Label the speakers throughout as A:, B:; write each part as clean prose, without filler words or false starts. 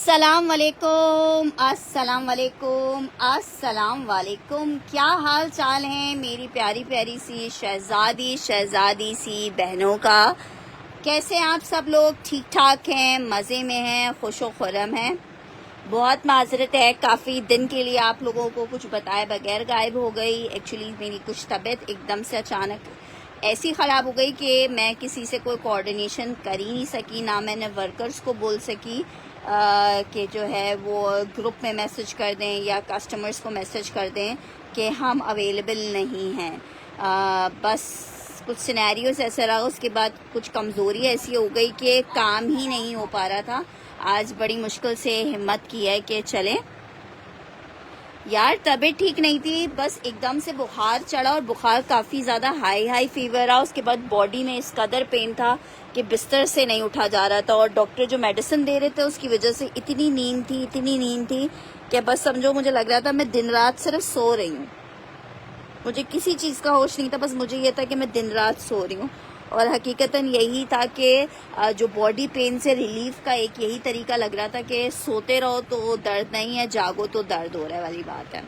A: अस्सलाम वालेकुम, अस्सलाम वालेकुम, अस्सलाम वालेकुम। क्या हाल चाल है मेरी प्यारी प्यारी सी शहजादी सी बहनों का। कैसे आप सब लोग? ठीक ठाक हैं, मज़े में हैं, खुशो खुरम हैं। बहुत माजरत है, काफ़ी दिन के लिए आप लोगों को कुछ बताए बगैर गायब हो गई। एक्चुअली मेरी कुछ तबीयत एकदम से अचानक ऐसी ख़राब हो गई कि मैं किसी से कोई कोऑर्डिनेशन कर ही नहीं सकी, ना मैंने वर्कर्स को बोल सकी कि जो है वो ग्रुप में मैसेज कर दें या कस्टमर्स को मैसेज कर दें कि हम अवेलेबल नहीं हैं। बस कुछ सिनेरियोस ऐसा रहा, उसके बाद कुछ कमज़ोरी ऐसी हो गई कि काम ही नहीं हो पा रहा था। आज बड़ी मुश्किल से हिम्मत की है कि चलें यार। तबीयत ठीक नहीं थी, बस एकदम से बुखार चढ़ा और बुखार काफ़ी ज़्यादा हाई फीवर रहा। उसके बाद बॉडी में इस कदर पेन था कि बिस्तर से नहीं उठा जा रहा था, और डॉक्टर जो मेडिसिन दे रहे थे उसकी वजह से इतनी नींद थी कि बस समझो मुझे लग रहा था मैं दिन रात सिर्फ सो रही हूँ। मुझे किसी चीज़ का होश नहीं था, बस मुझे ये था कि मैं दिन रात सो रही हूँ। और हकीकतन यही था कि जो बॉडी पेन से रिलीफ का एक यही तरीका लग रहा था कि सोते रहो तो दर्द नहीं है, जागो तो दर्द हो रहा है वाली बात है।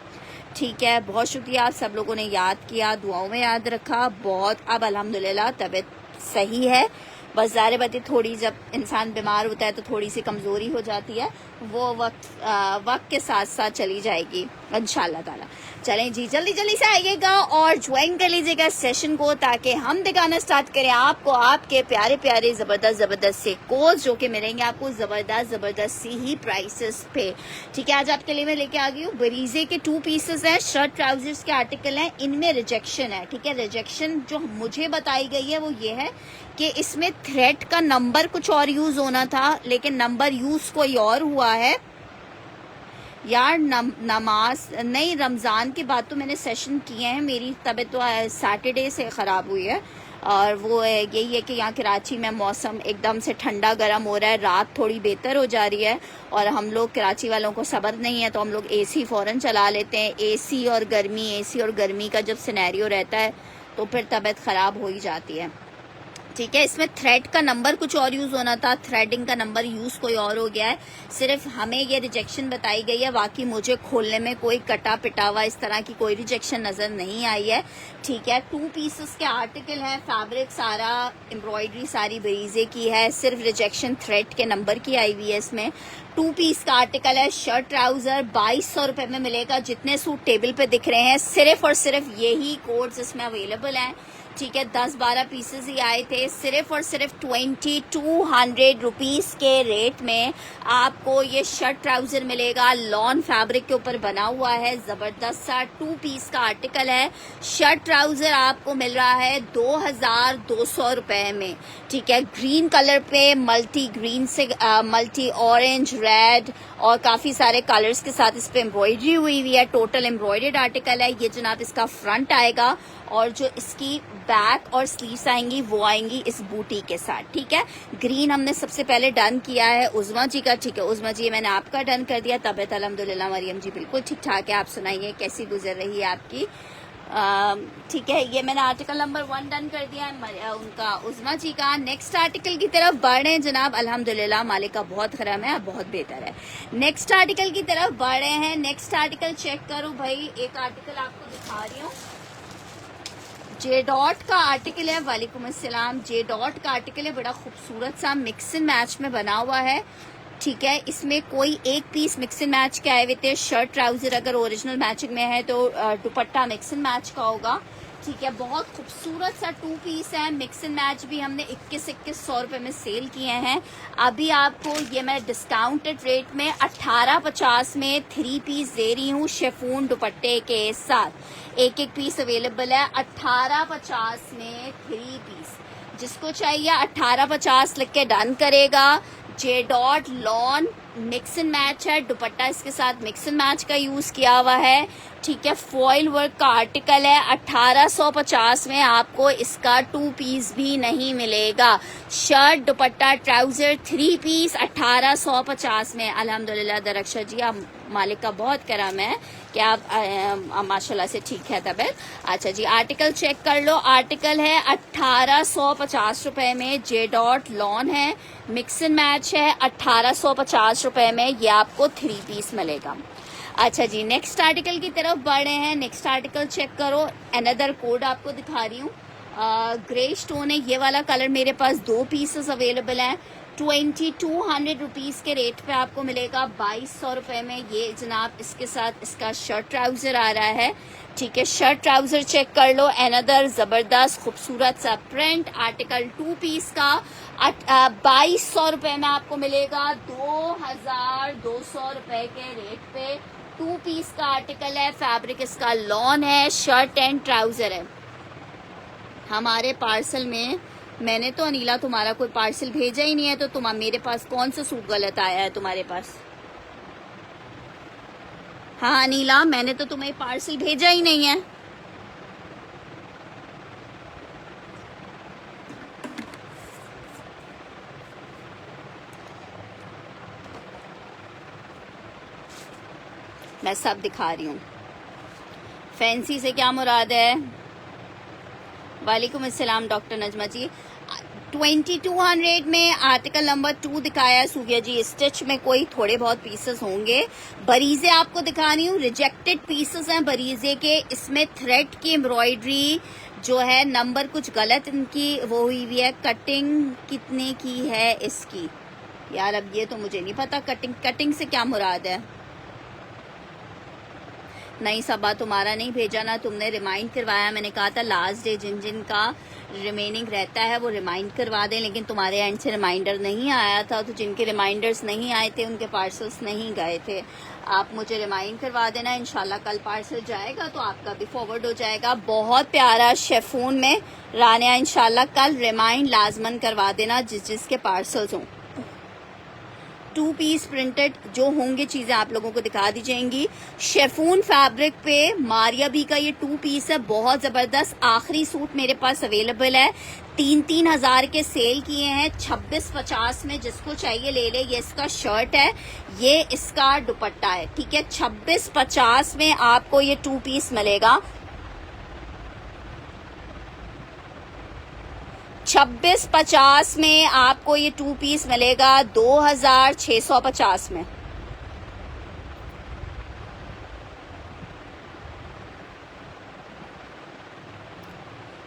A: ठीक है, बहुत शुक्रिया आप सब लोगों ने याद किया, दुआओं में याद रखा। बहुत अब अल्हम्दुलिल्लाह तबीयत सही है। बस ज़ाहिर बात है, थोड़ी जब इंसान बीमार होता है तो थोड़ी सी कमज़ोरी हो जाती है, वो वक्त के साथ साथ चली जाएगी इंशाल्लाह ताला। चलें जी, जल्दी से आइएगा और ज्वाइन कर लीजिएगा सेशन को, ताकि हम दिखाना स्टार्ट करें आपको आपके प्यारे प्यारे ज़बरदस्त से कोर्स जो कि मिलेंगे आपको ज़बरदस्त सी ही प्राइसेस पे। ठीक है, आज आपके लिए मैं लेके आ गई हूँ बरीजे के 2 पीसेस हैं, शर्ट ट्राउजर्स के आर्टिकल हैं। इनमें रिजेक्शन है। ठीक है, रिजेक्शन जो मुझे बताई गई है वो ये है कि इसमें थ्रेड का नंबर कुछ और यूज होना था, लेकिन नंबर यूज कोई और हुआ है यार। नमाज नहीं, रमज़ान के बाद तो मैंने सेशन किए हैं। मेरी तबीयत तो सैटरडे से ख़राब हुई है, और वो यही है कि यहाँ कराची में मौसम एकदम से ठंडा गर्म हो रहा है, रात थोड़ी बेहतर हो जा रही है, और हम लोग कराची वालों को सब्र नहीं है तो हम लोग एसी फ़ौरन चला लेते हैं। एसी और गर्मी का जब सिनेरियो रहता है तो फिर तबीयत ख़राब हो ही जाती है। ठीक है, इसमें थ्रेड का नंबर कुछ और यूज होना था, थ्रेडिंग का नंबर यूज कोई और हो गया है। सिर्फ हमें ये रिजेक्शन बताई गई है, बाकी मुझे खोलने में कोई कटा पिटावा इस तरह की कोई रिजेक्शन नजर नहीं आई है। ठीक है, 2 पीसेस के आर्टिकल है, फैब्रिक सारा एम्ब्रॉयडरी सारी बरीजे की है, सिर्फ रिजेक्शन थ्रेड के नंबर की आई हुई है। इसमें 2 पीस का आर्टिकल है। शर्ट ट्राउजर 2200 रुपए में मिलेगा। जितने सूट टेबल पे दिख रहे हैं सिर्फ और सिर्फ यही कोड्स इसमें अवेलेबल हैं। ठीक है, 10-12 पीसेस ही आए थे। सिर्फ और सिर्फ 2200 रुपीस के रेट में आपको ये शर्ट ट्राउजर मिलेगा। लॉन फैब्रिक के ऊपर बना हुआ है, जबरदस्त सा 2 पीस का आर्टिकल है। शर्ट ट्राउजर आपको मिल रहा है 2200 रुपए में। ठीक है, ग्रीन कलर पे मल्टी ग्रीन से मल्टी ऑरेंज, रेड और काफी सारे कलर्स के साथ इस पे एम्ब्रॉयडरी हुई है। टोटल एम्ब्रॉयडर्ड आर्टिकल है ये जनाब। इसका फ्रंट आएगा और जो इसकी बैक और स्लीव्स आएंगी वो आएंगी इस बूटी के साथ। ठीक है, ग्रीन हमने सबसे पहले डन किया है उज़मा जी का। ठीक है, उज़मा जी मैंने आपका डन कर दिया। तबीयत अल्हम्दुलिल्लाह मरियम जी बिल्कुल ठीक ठाक है। आप सुनाइए कैसी गुजर रही है आपकी? ठीक है, ये मैंने आर्टिकल नंबर 1 डन कर दिया है उनका, उज़मा जी का। नेक्स्ट आर्टिकल की तरफ बढ़ रहे हैं जनाब। अल्हम्दुलिल्लाह मालिक का बहुत खरम है, बहुत बेहतर है। नेक्स्ट आर्टिकल की तरफ बढ़ रहे हैं। नेक्स्ट आर्टिकल चेक करो भाई, एक आर्टिकल आपको दिखा रही हूँ। जे डॉट का आर्टिकल है। वालेकुम अस्सलाम। जे डॉट का आर्टिकल है, बड़ा खूबसूरत सा मिक्स एंड मैच में बना हुआ है। ठीक है, इसमें कोई एक पीस मिक्स एंड मैच के आए हुए थे। शर्ट ट्राउजर अगर ओरिजिनल मैचिंग में है तो दुपट्टा मिक्स एंड मैच का होगा। ठीक है, बहुत खूबसूरत सा 2 पीस है। मिक्स एंड मैच भी हमने 2100 रुपए में सेल किए हैं। अभी आपको ये मैं डिस्काउंटेड रेट में 1850 में 3 पीस दे रही हूँ शिफॉन दुपट्टे के साथ। एक पीस अवेलेबल है 1850 में 3 पीस। जिसको चाहिए 1850 लिख के डन करेगा। जे dot lawn mix and match है, दुपट्टा इसके साथ मिक्स एंड मैच का यूज किया हुआ है। ठीक है, फॉइल वर्क का आर्टिकल है। 1850 में आपको इसका 2 पीस भी नहीं मिलेगा। शर्ट दुपट्टा ट्राउजर 3 पीस 1850 में। अल्हम्दुलिल्लाह दरक्षा जी, आप मालिक का बहुत करम है कि क्या आप माशाल्लाह से ठीक है तबीयत? अच्छा जी, आर्टिकल चेक कर लो। आर्टिकल है 1850 रुपए में, जे डॉट लॉन है, मिक्स एंड मैच है, 1850 रुपए में ये आपको 3 पीस मिलेगा। अच्छा जी, नेक्स्ट आर्टिकल की तरफ बढ़ रहे हैं। नेक्स्ट आर्टिकल चेक करो। अनदर कोड आपको दिखा रही हूँ। ग्रे स्टोन है, ये वाला कलर मेरे पास 2 पीसेस अवेलेबल हैं। 2200 रुपीज़ के रेट पे आपको मिलेगा 2200 रुपये में। ये जनाब इसके साथ इसका शर्ट ट्राउज़र आ रहा है। ठीक है, शर्ट ट्राउज़र चेक कर लो। अनदर ज़बरदस्त खूबसूरत सा प्रिंट आर्टिकल 2 पीस का 2200 रुपये में आपको मिलेगा 2200 रुपये के रेट पे। 2 पीस का आर्टिकल है, फैब्रिक इसका लॉन है, शर्ट एंड ट्राउज़र है। हमारे पार्सल में मैंने तो अनीला तुम्हारा कोई पार्सल भेजा ही नहीं है, तो तुम मेरे पास कौन सा सूट गलत आया है तुम्हारे पास? हाँ अनीला, मैंने तो तुम्हें पार्सल भेजा ही नहीं है। मैं सब दिखा रही हूँ। फैंसी से क्या मुराद है? वालेकुम अस्सलाम डॉक्टर नजमा जी। 2200 में आर्टिकल नंबर 2 दिखाया है सूर्या जी। स्टिच में कोई थोड़े बहुत पीसेस होंगे। बरीजे आपको दिखा रही हूँ, रिजेक्टेड पीसेस हैं बरीजे के। इसमें थ्रेड की एम्ब्रॉयडरी जो है, नंबर कुछ गलत इनकी वो हुई हुई है। कटिंग कितने की है इसकी? यार अब ये तो मुझे नहीं पता, कटिंग से क्या मुराद है? नहीं सबा, तुम्हारा नहीं भेजा ना, तुमने रिमाइंड करवाया। मैंने कहा था लास्ट डे जिन जिन का रिमेनिंग रहता है वो रिमाइंड करवा दें, लेकिन तुम्हारे एंड से रिमाइंडर नहीं आया था। तो जिनके रिमाइंडर्स नहीं आए थे उनके पार्सल्स नहीं गए थे। आप मुझे रिमाइंड करवा देना, इंशाल्लाह कल पार्सल जाएगा तो आपका भी फॉरवर्ड हो जाएगा। बहुत प्यारा शेफून में रानिया, इंशाल्लाह कल रिमाइंड लाजमन करवा देना जिसके पार्सल्स हों। 2 पीस प्रिंटेड जो होंगे चीजें आप लोगों को दिखा दी जाएंगी। शेफून फैब्रिक पे मारिया भी का ये 2 पीस है, बहुत जबरदस्त। आखिरी सूट मेरे पास अवेलेबल है, 3-3 हजार के सेल किए हैं। 2650 में जिसको चाहिए ले ले। ये इसका शर्ट है, ये इसका दुपट्टा है। ठीक है, 2650 में आपको ये 2 पीस मिलेगा। 2650 में आपको ये 2 पीस मिलेगा 2650 में।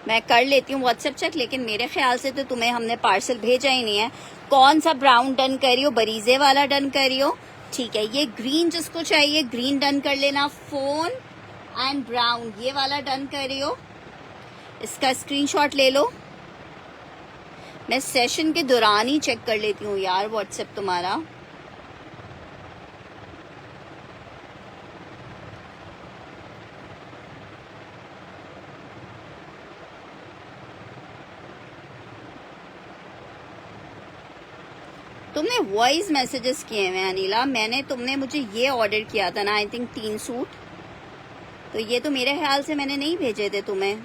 A: मैं कर लेती हूँ व्हाट्सएप चेक, लेकिन मेरे ख्याल से तो तुम्हें हमने पार्सल भेजा ही नहीं है। कौन सा ब्राउन डन करियो? बरीजे वाला डन करियो। ठीक है, ये ग्रीन जिसको चाहिए ग्रीन डन कर लेना। फोन एंड ब्राउन ये वाला डन करियो। इसका स्क्रीनशॉट ले लो। मैं सेशन के दौरान ही चेक कर लेती हूँ यार व्हाट्सएप तुम्हारा। तुमने वॉइस मैसेजेस किए हुए हैं अनिला। तुमने मुझे ये ऑर्डर किया था ना, आई थिंक 3 सूट। तो ये तो मेरे ख्याल से मैंने नहीं भेजे थे तुम्हें,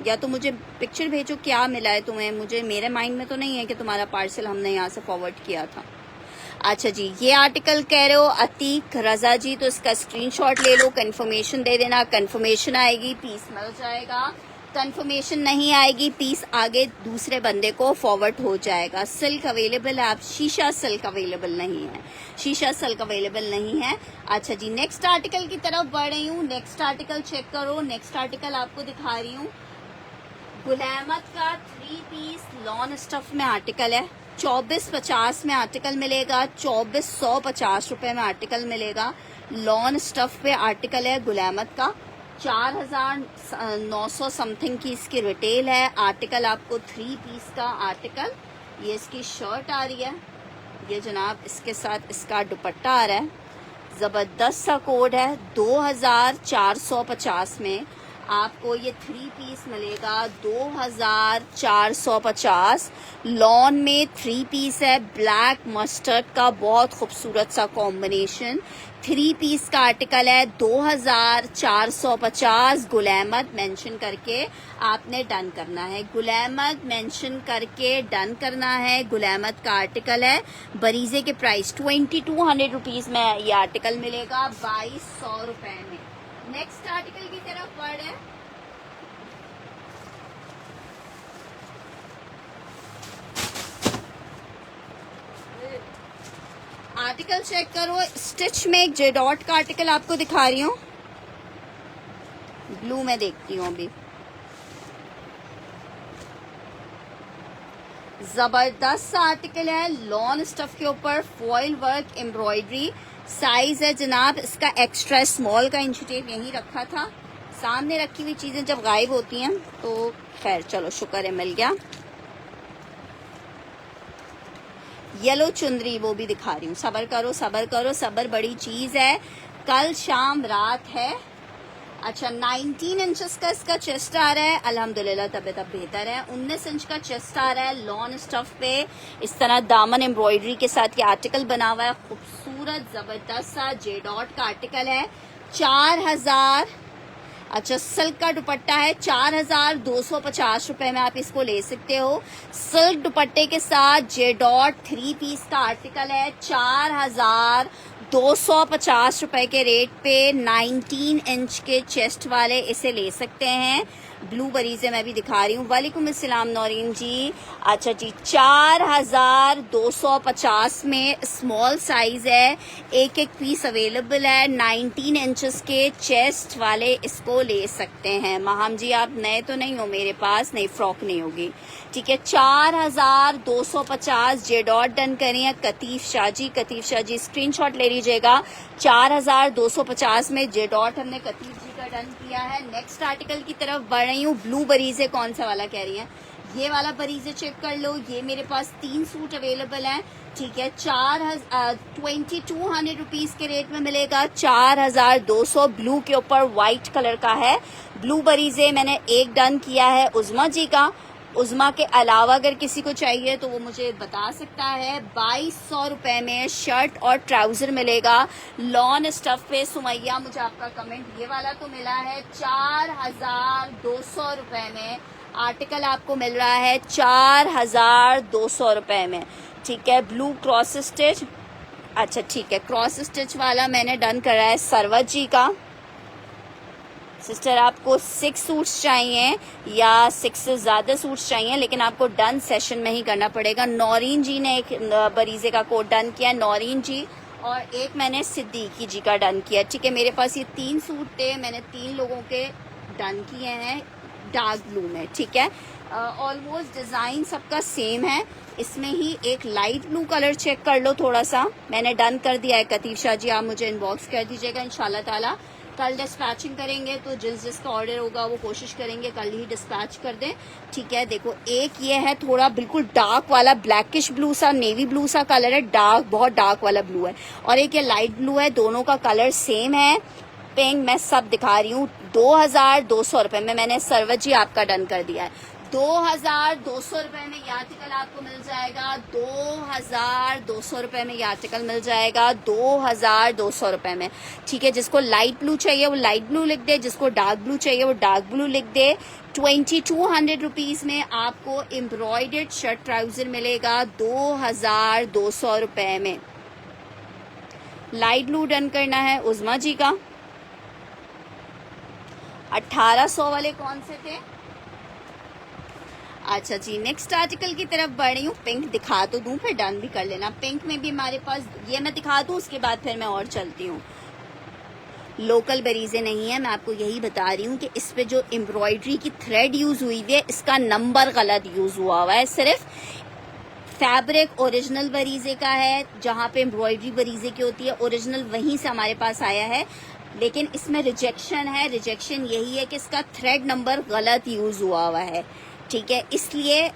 A: या तो मुझे पिक्चर भेजो क्या मिला है तुम्हें। मुझे मेरे माइंड में तो नहीं है कि तुम्हारा पार्सल हमने यहाँ से फॉरवर्ड किया था। अच्छा जी, ये आर्टिकल कह रहे हो अतीक रजा जी, तो इसका स्क्रीनशॉट ले लो, कंफर्मेशन दे देना। कंफर्मेशन आएगी पीस मिल जाएगा, कंफर्मेशन नहीं आएगी पीस आगे दूसरे बंदे को फॉरवर्ड हो जाएगा। सिल्क अवेलेबल है, आप शीशा सिल्क अवेलेबल नहीं है, शीशा सिल्क अवेलेबल नहीं है। अच्छा जी, नेक्स्ट आर्टिकल की तरफ बढ़ रही हूँ। नेक्स्ट आर्टिकल चेक करो। नेक्स्ट आर्टिकल आपको दिखा रही हूँ, गुलामत का 3 पीस लॉन स्टफ में आर्टिकल है। 2450 में आर्टिकल मिलेगा, 2450 रुपए में आर्टिकल मिलेगा। लॉन स्टफ पे आर्टिकल है गुलामत का। 4900 समथिंग की इसकी रिटेल है। आर्टिकल आपको 3 पीस का आर्टिकल। ये इसकी शर्ट आ रही है, ये जनाब इसके साथ इसका दुपट्टा आ रहा है। जबरदस्त सा कोड है। 2450 में आपको ये 3 पीस मिलेगा 2450। लॉन में 3 पीस है, ब्लैक मस्टर्ड का बहुत खूबसूरत सा कॉम्बिनेशन। 3 पीस का आर्टिकल है, 2450। गुल अहमद मेंशन करके आपने डन करना है, गुल अहमद मेंशन करके डन करना है। गुल अहमद का आर्टिकल है, बरीजे के प्राइस 2200 रुपीज में ये आर्टिकल मिलेगा 2200 रुपए में। नेक्स्ट आर्टिकल की तरफ बढ़े। आर्टिकल चेक करो, स्टिच में एक जेडॉट का आर्टिकल आपको दिखा रही हूँ, ब्लू में देखती हूँ अभी। जबरदस्त आर्टिकल है, लॉन स्टफ के ऊपर फॉइल वर्क एम्ब्रॉयडरी। साइज है जनाब इसका एक्स्ट्रा स्मॉल का, इंच टेप यहीं रखा था। सामने रखी हुई चीजें जब गायब होती हैं तो खैर चलो शुक्र है मिल गया। येलो चुंदरी वो भी दिखा रही हूँ, सब्र करो सब्र करो, सब्र बड़ी चीज है। कल शाम रात है। अच्छा 19 इंचेस का इसका चेस्ट आ रहा है, अल्हम्दुलिल्लाह तबीयत अब बेहतर है। 19 इंच का चेस्ट आ रहा है, लॉन स्टफ पे इस तरह दामन एम्ब्रॉयडरी के साथ ये आर्टिकल बना हुआ है, खूबसूरत जबरदस्त सा जेडॉट का आर्टिकल है। 4000। अच्छा सिल्क का दुपट्टा है, 4250 रुपए में आप इसको ले सकते हो। सिल्क दुपट्टे के साथ जेडॉट 3 पीस का आर्टिकल है, 4250 रुपए के रेट पे 19 इंच के चेस्ट वाले इसे ले सकते हैं। ब्लू बरी से मैं भी दिखा रही हूँ। वालेकुम अस्सलाम नौरीन जी। अच्छा जी 4250 में स्मॉल साइज है, एक एक पीस अवेलेबल है। 19 इंचेस के चेस्ट वाले इसको ले सकते हैं। माहम जी आप नए तो नहीं हो मेरे पास, नई फ्रॉक नहीं होगी ठीक है। 4250 जेडॉट डन करिए। कतीफ शाह जी स्क्रीनशॉट ले लीजिएगा। 4250 में जेडॉट हमने कतीफ जी का डन किया है। नेक्स्ट आर्टिकल की तरफ बढ़ रही हूँ। ब्लू बरीजे कौन सा वाला कह रही हैं, ये वाला बरीजे चेक कर लो। ये मेरे पास 3 सूट अवेलेबल हैं ठीक है। 2200 रुपीज के रेट में मिलेगा। 4200 ब्लू के ऊपर व्हाइट कलर का है। ब्लू बरीजे मैंने एक डन किया है उज़मा जी का। उज़मा के अलावा अगर किसी को चाहिए तो वो मुझे बता सकता है। 2200 रुपए में शर्ट और ट्राउजर मिलेगा लॉन स्टफ पे। सुमैया मुझे आपका कमेंट ये वाला तो मिला है। 4200 रुपए में आर्टिकल आपको मिल रहा है, 4200 रुपए में ठीक है। Blue cross stitch. अच्छा ठीक है, क्रॉस स्टिच वाला मैंने डन करा है सरवत जी का। सिस्टर आपको 6 सूट्स चाहिए या 6 से ज्यादा सूट्स चाहिए, लेकिन आपको डन सेशन में ही करना पड़ेगा। नौरीन जी ने एक बरीजे का कोट डन किया, नौरीन जी, और एक मैंने सिद्दीकी जी का डन किया ठीक है। मेरे पास ये 3 सूट थे, मैंने 3 लोगों के डन किए हैं डार्क ब्लू में ठीक है। ऑलमोस्ट डिजाइन सबका सेम है। इसमें ही एक लाइट ब्लू कलर चेक कर लो थोड़ा सा, मैंने डन कर दिया है। कतीफ शाह जी आप मुझे इनबॉक्स कर दीजिएगा, इंशाल्लाह ताला कल डिस्पैचिंग करेंगे तो जिसका ऑर्डर होगा वो कोशिश करेंगे कल ही डिस्पैच कर दें ठीक है। देखो एक ये है थोड़ा बिल्कुल डार्क वाला ब्लैकिश ब्लू सा, नेवी ब्लू सा कलर है, डार्क बहुत डार्क वाला ब्लू है, और एक ये लाइट ब्लू है। दोनों का कलर सेम है। पिंक मैं सब दिखा रही हूँ। 2200 रुपए में मैंने सरवत जी आपका डन कर दिया है। 2200 रुपए में ये आर्टिकल आपको मिल जाएगा। 2200 रुपए में ये आर्टिकल मिल जाएगा। 2200 रुपए में ठीक है। जिसको लाइट ब्लू चाहिए वो लाइट ब्लू लिख दे, जिसको डार्क ब्लू चाहिए वो डार्क ब्लू लिख दे। 2200 रुपीज में आपको एम्ब्रॉयडर्ड शर्ट ट्राउजर मिलेगा 2200 रुपए में। लाइट ब्लू डन करना है उज़मा जी का। 1800 वाले कौन से थे? अच्छा जी नेक्स्ट आर्टिकल की तरफ बढ़ रही हूँ। पिंक दिखा तो दूं फिर डन भी कर लेना। पिंक में भी हमारे पास ये मैं दिखा दूं, उसके बाद फिर मैं और चलती हूँ। लोकल बरीजे नहीं है, मैं आपको यही बता रही हूँ कि इस पे जो एम्ब्रॉयडरी की थ्रेड यूज हुई है इसका नंबर गलत यूज हुआ है। सिर्फ फैब्रिक ओरिजिनल बरीजे का है, जहाँ पे एम्ब्रॉयडरी बरीजे की होती है ओरिजिनल वहीं से हमारे पास आया है, लेकिन इसमें रिजेक्शन है। रिजेक्शन यही है कि इसका थ्रेड नंबर गलत यूज हुआ है ठीक है, इसलिए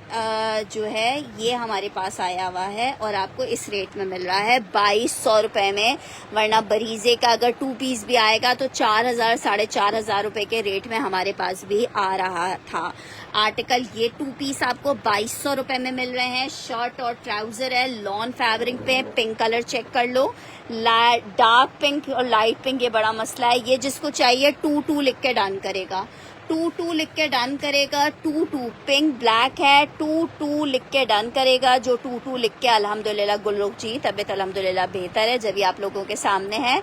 A: जो है ये हमारे पास आया हुआ है और आपको इस रेट में मिल रहा है 2200 रुपये में। वरना बरीजे का अगर 2 पीस भी आएगा तो 4000 4,500 रुपये के रेट में हमारे पास भी आ रहा था आर्टिकल। ये 2 पीस आपको 2200 रुपये में मिल रहे हैं। शर्ट और ट्राउजर है, लॉन फैब्रिक पे, पिंक कलर चेक कर लो, डार्क पिंक और लाइट पिंक, ये बड़ा मसला है। ये जिसको चाहिए 2 लिख के डन करेगा, 2 लिख के डन करेगा। 2 पिंक ब्लैक है, 2 लिख के डन करेगा। जो 2 लिख के, अल्हम्दुलिल्लाह गुलरुख जी तबीयत अल्हम्दुलिल्लाह बेहतर है, जब भी आप लोगों के सामने है।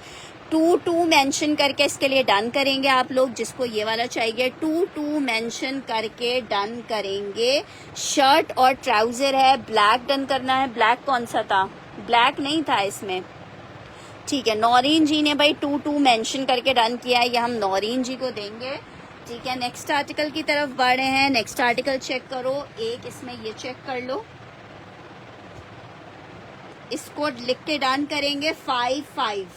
A: 2 मेंशन करके इसके लिए डन करेंगे आप लोग। जिसको ये वाला चाहिए 2 मेंशन करके डन करेंगे। शर्ट और ट्राउजर है, ब्लैक डन करना है। ब्लैक कौन सा था? ब्लैक नहीं था इसमें, ठीक है। नौरीन जी ने भाई 2 मेंशन करके डन किया है, ये हम नौरीन जी को देंगे, ठीक है। नेक्स्ट आर्टिकल की तरफ बढ़ रहे हैं। नेक्स्ट आर्टिकल चेक करो, एक इसमें ये चेक कर लो, इसको लिख के डन करेंगे 5,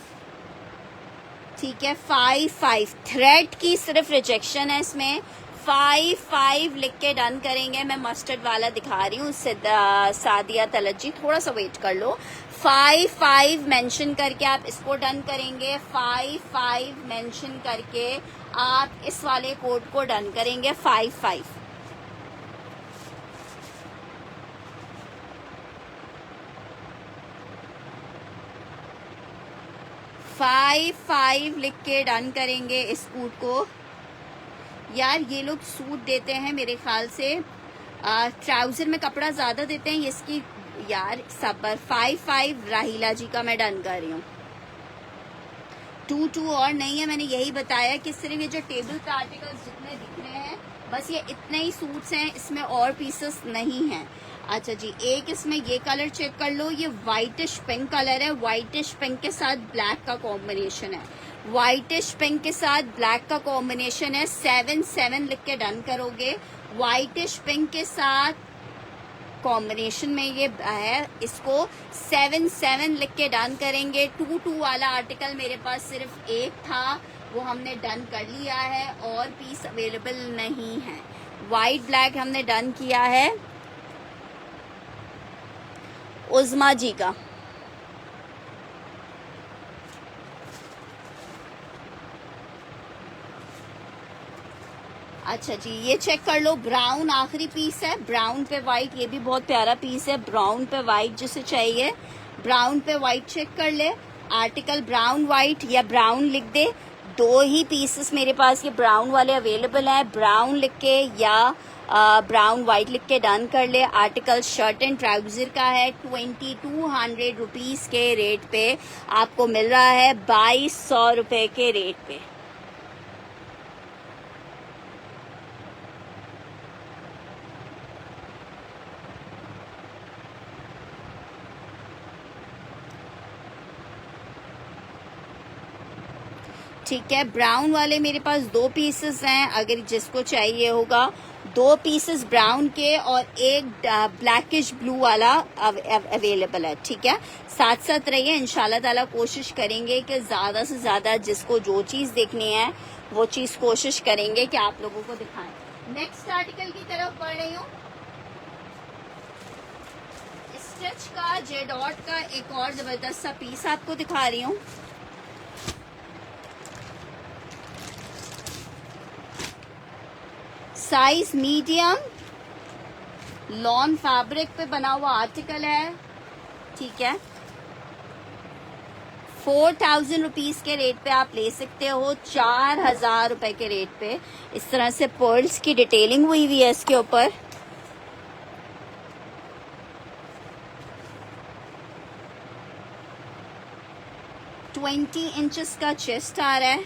A: ठीक है। 5 थ्रेड की सिर्फ रिजेक्शन है इसमें। 5 लिख के डन करेंगे। मैं मस्टर्ड वाला दिखा रही हूँ, सादिया तलत जी थोड़ा सा वेट कर लो। 5 मेंशन करके आप इसको डन करेंगे। 5 मेंशन करके आप इस वाले कोड को डन करेंगे। 5 लिख के डन करेंगे इस कोड को। यार ये लोग सूट देते हैं मेरे ख्याल से, ट्राउजर में कपड़ा ज्यादा देते हैं इसकी। यार सबर, 5 राहिला जी का मैं डन कर रही हूँ। 2 और नहीं है, मैंने यही बताया कि सिर्फ ये जो टेबल पे आर्टिकल्स जितने दिख रहे हैं बस ये इतने ही सूट्स हैं, इसमें और पीसेस नहीं हैं। अच्छा जी, एक इसमें ये कलर चेक कर लो, ये व्हाइटिश पिंक कलर है। व्हाइटिश पिंक के साथ ब्लैक का कॉम्बिनेशन है, व्हाइटिश पिंक के साथ ब्लैक का कॉम्बिनेशन है। 7 लिख के डन करोगे। व्हाइटिश पिंक के साथ कॉम्बिनेशन में ये है, इसको 7 लिख के डन करेंगे। 2 वाला आर्टिकल मेरे पास सिर्फ एक था, वो हमने डन कर लिया है और पीस अवेलेबल नहीं है। वाइट ब्लैक हमने डन किया है उज़मा जी का। अच्छा जी, ये चेक कर लो, ब्राउन आखिरी पीस है, ब्राउन पे वाइट, ये भी बहुत प्यारा पीस है। ब्राउन पे वाइट जिसे चाहिए, ब्राउन पे वाइट चेक कर ले। आर्टिकल ब्राउन वाइट या ब्राउन लिख दे, 2 ही पीसेस मेरे पास ये ब्राउन वाले अवेलेबल है। ब्राउन लिख के या ब्राउन वाइट लिख के डन कर ले। आर्टिकल शर्ट एंड ट्राउजर का है, 2200 रुपीज़ के रेट पे आपको मिल रहा है, 2200 रुपये के रेट पे। ठीक है, ब्राउन वाले मेरे पास 2 पीसेस हैं, अगर जिसको चाहिए होगा। 2 पीसेस ब्राउन के और एक ब्लैकिश ब्लू वाला अवेलेबल है, ठीक है। साथ साथ रहिए, इंशाल्लाह ताला कोशिश करेंगे कि ज़्यादा से ज़्यादा जिसको जो चीज़ देखनी है वो चीज़ कोशिश करेंगे कि आप लोगों को दिखाएं। नेक्स्ट आर्टिकल की तरफ बढ़ रही हूँ। स्टिच का जे डॉट का एक और ज़बरदस्त सा पीस आपको दिखा रही हूँ। साइज मीडियम, लॉन फैब्रिक पे बना हुआ आर्टिकल है, ठीक है। 4000 रुपीज़ के रेट पे आप ले सकते हो, 4000 रुपए के रेट पे। इस तरह से पर्ल्स की डिटेलिंग हुई हुई है इसके ऊपर। इंचेस का चेस्ट आ रहा है,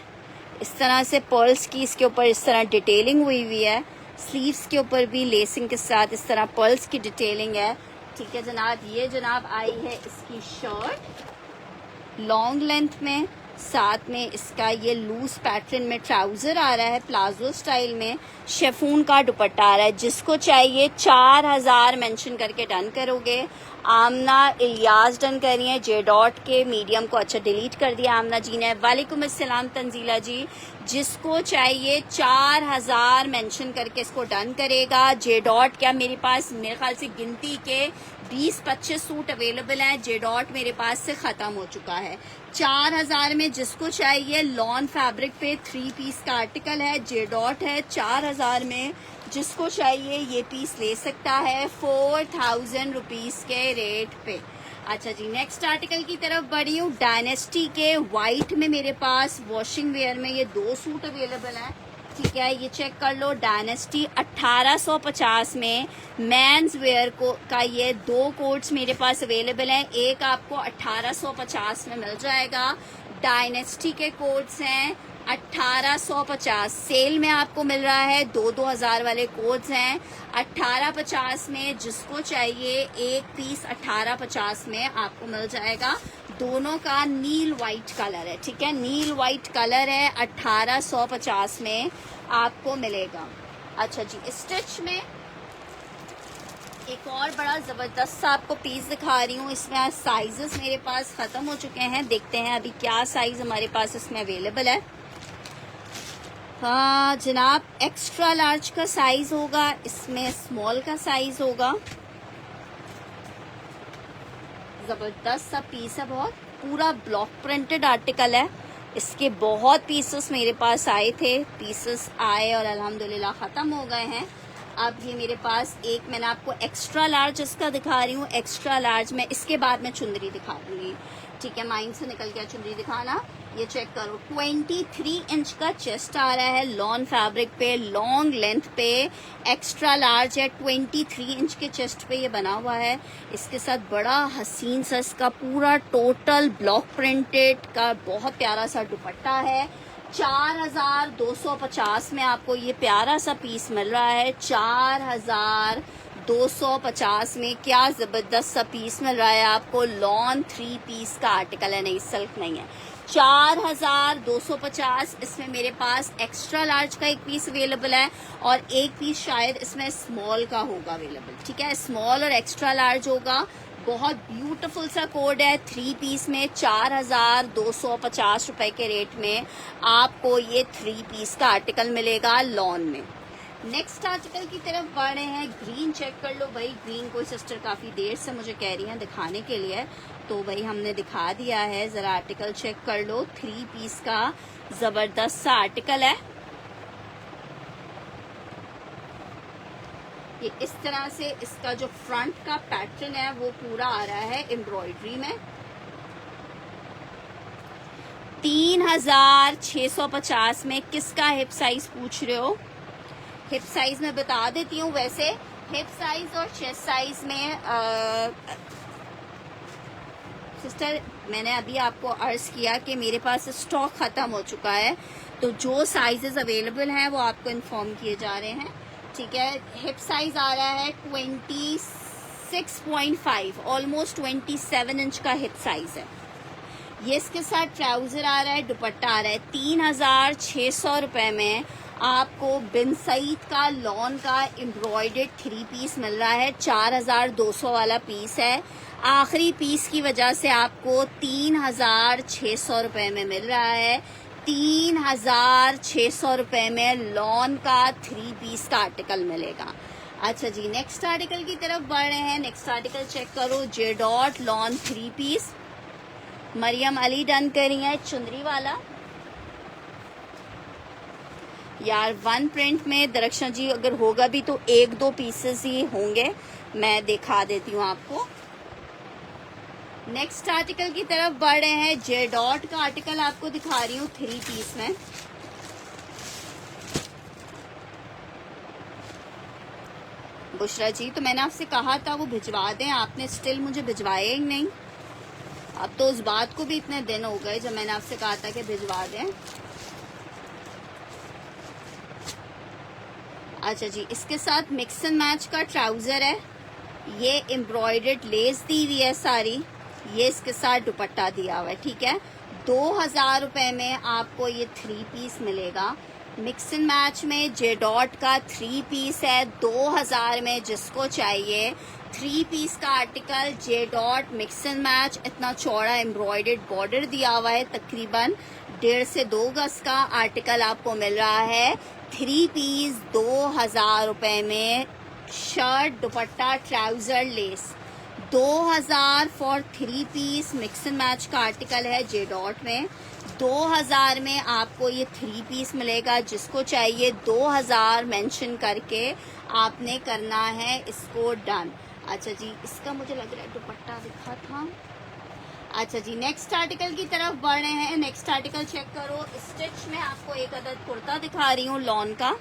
A: इस तरह से पर्ल्स की इसके ऊपर इस तरह डिटेलिंग हुई हुई है। स्लीव्स के ऊपर भी लेसिंग के साथ इस तरह पर्ल्स की डिटेलिंग है, ठीक है जनाब। ये जनाब आई है इसकी शर्ट लॉन्ग लेंथ में, साथ में इसका ये लूज पैटर्न में ट्राउजर आ रहा है, प्लाजो स्टाइल में। शेफून का दुपट्टा आ रहा है। जिसको चाहिए 4000 मेंशन करके डन करोगे। आमना इलियास डन कर रही हैं जे डॉट के मीडियम को। अच्छा डिलीट कर दिया आमना जी ने। वालेकुम अस्सलाम तंजीला जी। जिसको चाहिए 4000 मेंशन करके इसको डन करेगा। जे डॉट क्या मेरे पास मेरे ख्याल से गिनती के 20-25 सूट अवेलेबल हैं। जे डॉट मेरे पास से ख़त्म हो चुका है। 4000 में जिसको चाहिए लॉन फैब्रिक पे 3 पीस का आर्टिकल है। जे डॉट है 4000 में जिसको चाहिए ये पीस ले सकता है 4000 रुपीज़ के रेट पे। अच्छा जी नेक्स्ट आर्टिकल की तरफ बढ़ी हूँ। डायनेस्टी के वाइट में मेरे पास वॉशिंग वेयर में ये 2 सूट अवेलेबल हैं। ठीक है ये चेक कर लो। डायनेस्टी 1850 में मेंस वेयर को का ये 2 कोट्स मेरे पास अवेलेबल हैं। एक आपको 1850 में मिल जाएगा। डायनेस्टी के कोट्स हैं 1850। सेल में आपको मिल रहा है 2-2000 वाले कोड्स हैं 1850 में। जिसको चाहिए एक पीस 1850 में आपको मिल जाएगा। दोनों का नील वाइट कलर है। ठीक है नील वाइट कलर है 1850 में आपको मिलेगा। अच्छा जी स्टिच में एक और बड़ा ज़बरदस्त सा आपको पीस दिखा रही हूँ। इसमें साइजेस मेरे पास ख़त्म हो चुके हैं। देखते हैं अभी क्या साइज़ हमारे पास इसमें अवेलेबल है। हाँ जनाब एक्स्ट्रा लार्ज का साइज़ होगा, इसमें स्मॉल का साइज़ होगा। ज़बरदस्त सा पीस है, बहुत पूरा ब्लॉक प्रिंटेड आर्टिकल है। इसके बहुत पीसेस मेरे पास आए थे। पीसेस आए और अल्हम्दुलिल्लाह ख़त्म हो गए हैं। अब ये मेरे पास एक मैंने आपको एक्स्ट्रा लार्ज इसका दिखा रही हूँ। एक्स्ट्रा लार्ज में इसके बाद मैं चुंदरी दिखा दूंगी। ठीक है माइंड से निकल गया चुंदरी दिखाना। ये चेक करो 23 इंच का चेस्ट आ रहा है लॉन फैब्रिक पे, लॉन्ग लेंथ पे। एक्स्ट्रा लार्ज है 23 इंच के चेस्ट पे ये बना हुआ है। इसके साथ बड़ा हसीन सा इसका पूरा टोटल ब्लॉक प्रिंटेड का बहुत प्यारा सा दुपट्टा है। 4250 में आपको ये प्यारा सा पीस मिल रहा है। 4250 में क्या ज़बरदस्त सा पीस मिल रहा है आपको। लॉन 3 पीस का आर्टिकल है, नहीं सिल्क नहीं है। 4250 इसमें मेरे पास एक्स्ट्रा लार्ज का एक पीस अवेलेबल है और एक पीस शायद इसमें स्मॉल का होगा अवेलेबल। ठीक है स्मॉल और एक्स्ट्रा लार्ज होगा। बहुत ब्यूटीफुल सा कोड है। 3 पीस में 4250 रुपए के रेट में आपको ये 3 पीस का आर्टिकल मिलेगा लॉन में। नेक्स्ट आर्टिकल की तरफ बढ़ रहे हैं। ग्रीन चेक कर लो भाई। ग्रीन कोई सिस्टर काफ़ी देर से मुझे कह रही हैं दिखाने के लिए, तो भाई हमने दिखा दिया है। ज़रा आर्टिकल चेक कर लो। 3 पीस का ज़बरदस्त सा आर्टिकल है। ये इस तरह से इसका जो फ्रंट का पैटर्न है वो पूरा आ रहा है एम्ब्रॉयडरी में। 3650 में किसका हिप साइज पूछ रहे हो? हिप साइज मैं बता देती हूँ। वैसे हिप साइज और चेस्ट साइज में सिस्टर मैंने अभी आपको अर्ज किया कि मेरे पास स्टॉक ख़त्म हो चुका है, तो जो साइजेस अवेलेबल हैं वो आपको इन्फॉर्म किए जा रहे हैं। ठीक है हिप साइज आ रहा है 26.5, ऑलमोस्ट 27 इंच का हिप साइज है। ये इसके साथ ट्राउजर आ रहा है, दुपट्टा आ रहा है। 3600 रुपये में आपको बिन सईद का लॉन का एम्ब्रॉयडर्ड 3 पीस मिल रहा है। 4200 वाला पीस है। आखिरी पीस की वजह से आपको 3600 रुपये में मिल रहा है। 3600 रुपये में लॉन का 3 पीस का आर्टिकल मिलेगा। अच्छा जी नेक्स्ट आर्टिकल की तरफ बढ़ रहे हैं। नेक्स्ट आर्टिकल चेक करो। J dot lawn 3 piece Maryam Ali done करी है चुंदरी वाला। यार 1 प्रिंट में दरख्शन जी अगर होगा भी तो 1-2 पीसेस ही होंगे, मैं दिखा देती हूँ आपको। नेक्स्ट आर्टिकल की तरफ बढ़ रहे हैं। जे डॉट का आर्टिकल आपको दिखा रही हूँ 3 पीस में। बुशरा जी तो मैंने आपसे कहा था वो भिजवा दें, आपने स्टिल मुझे भिजवाया ही नहीं। अब तो उस बात को भी इतने दिन हो गए जब मैंने आपसे कहा था कि भिजवा दें। अच्छा जी इसके साथ मिक्स एंड मैच का ट्राउजर है। ये एम्ब्रॉयडर्ड लेस दी हुई है सारी। ये इसके साथ दुपट्टा दिया हुआ है। ठीक है 2000 रुपये में आपको ये 3 पीस मिलेगा। मिक्स एंड मैच में जे डॉट का 3 पीस है 2000 में। जिसको चाहिए 3 पीस का article, J dot mix and match, इतना चौड़ा एम्ब्रॉयडर्ड बॉर्डर दिया हुआ है, तकरीबन 1.5 से 2 गज का आर्टिकल आपको मिल रहा है। 3 पीस 2000 रुपए में, shirt dupatta trouser less 2000 for 3 piece mix and match का आर्टिकल है जे डॉट में। 2000 में आपको ये 3 पीस मिलेगा। जिसको चाहिए 2000 मेंशन करके आपने करना है इसको डन। अच्छा जी, इसका मुझे लग रहा है दुपट्टा दिखा था। अच्छा जी, नेक्स्ट आर्टिकल की तरफ बढ़ रहे हैं। नेक्स्ट आर्टिकल चेक करो। स्टिच में आपको एक अदद कुर्ता दिखा रही हूँ लॉन का।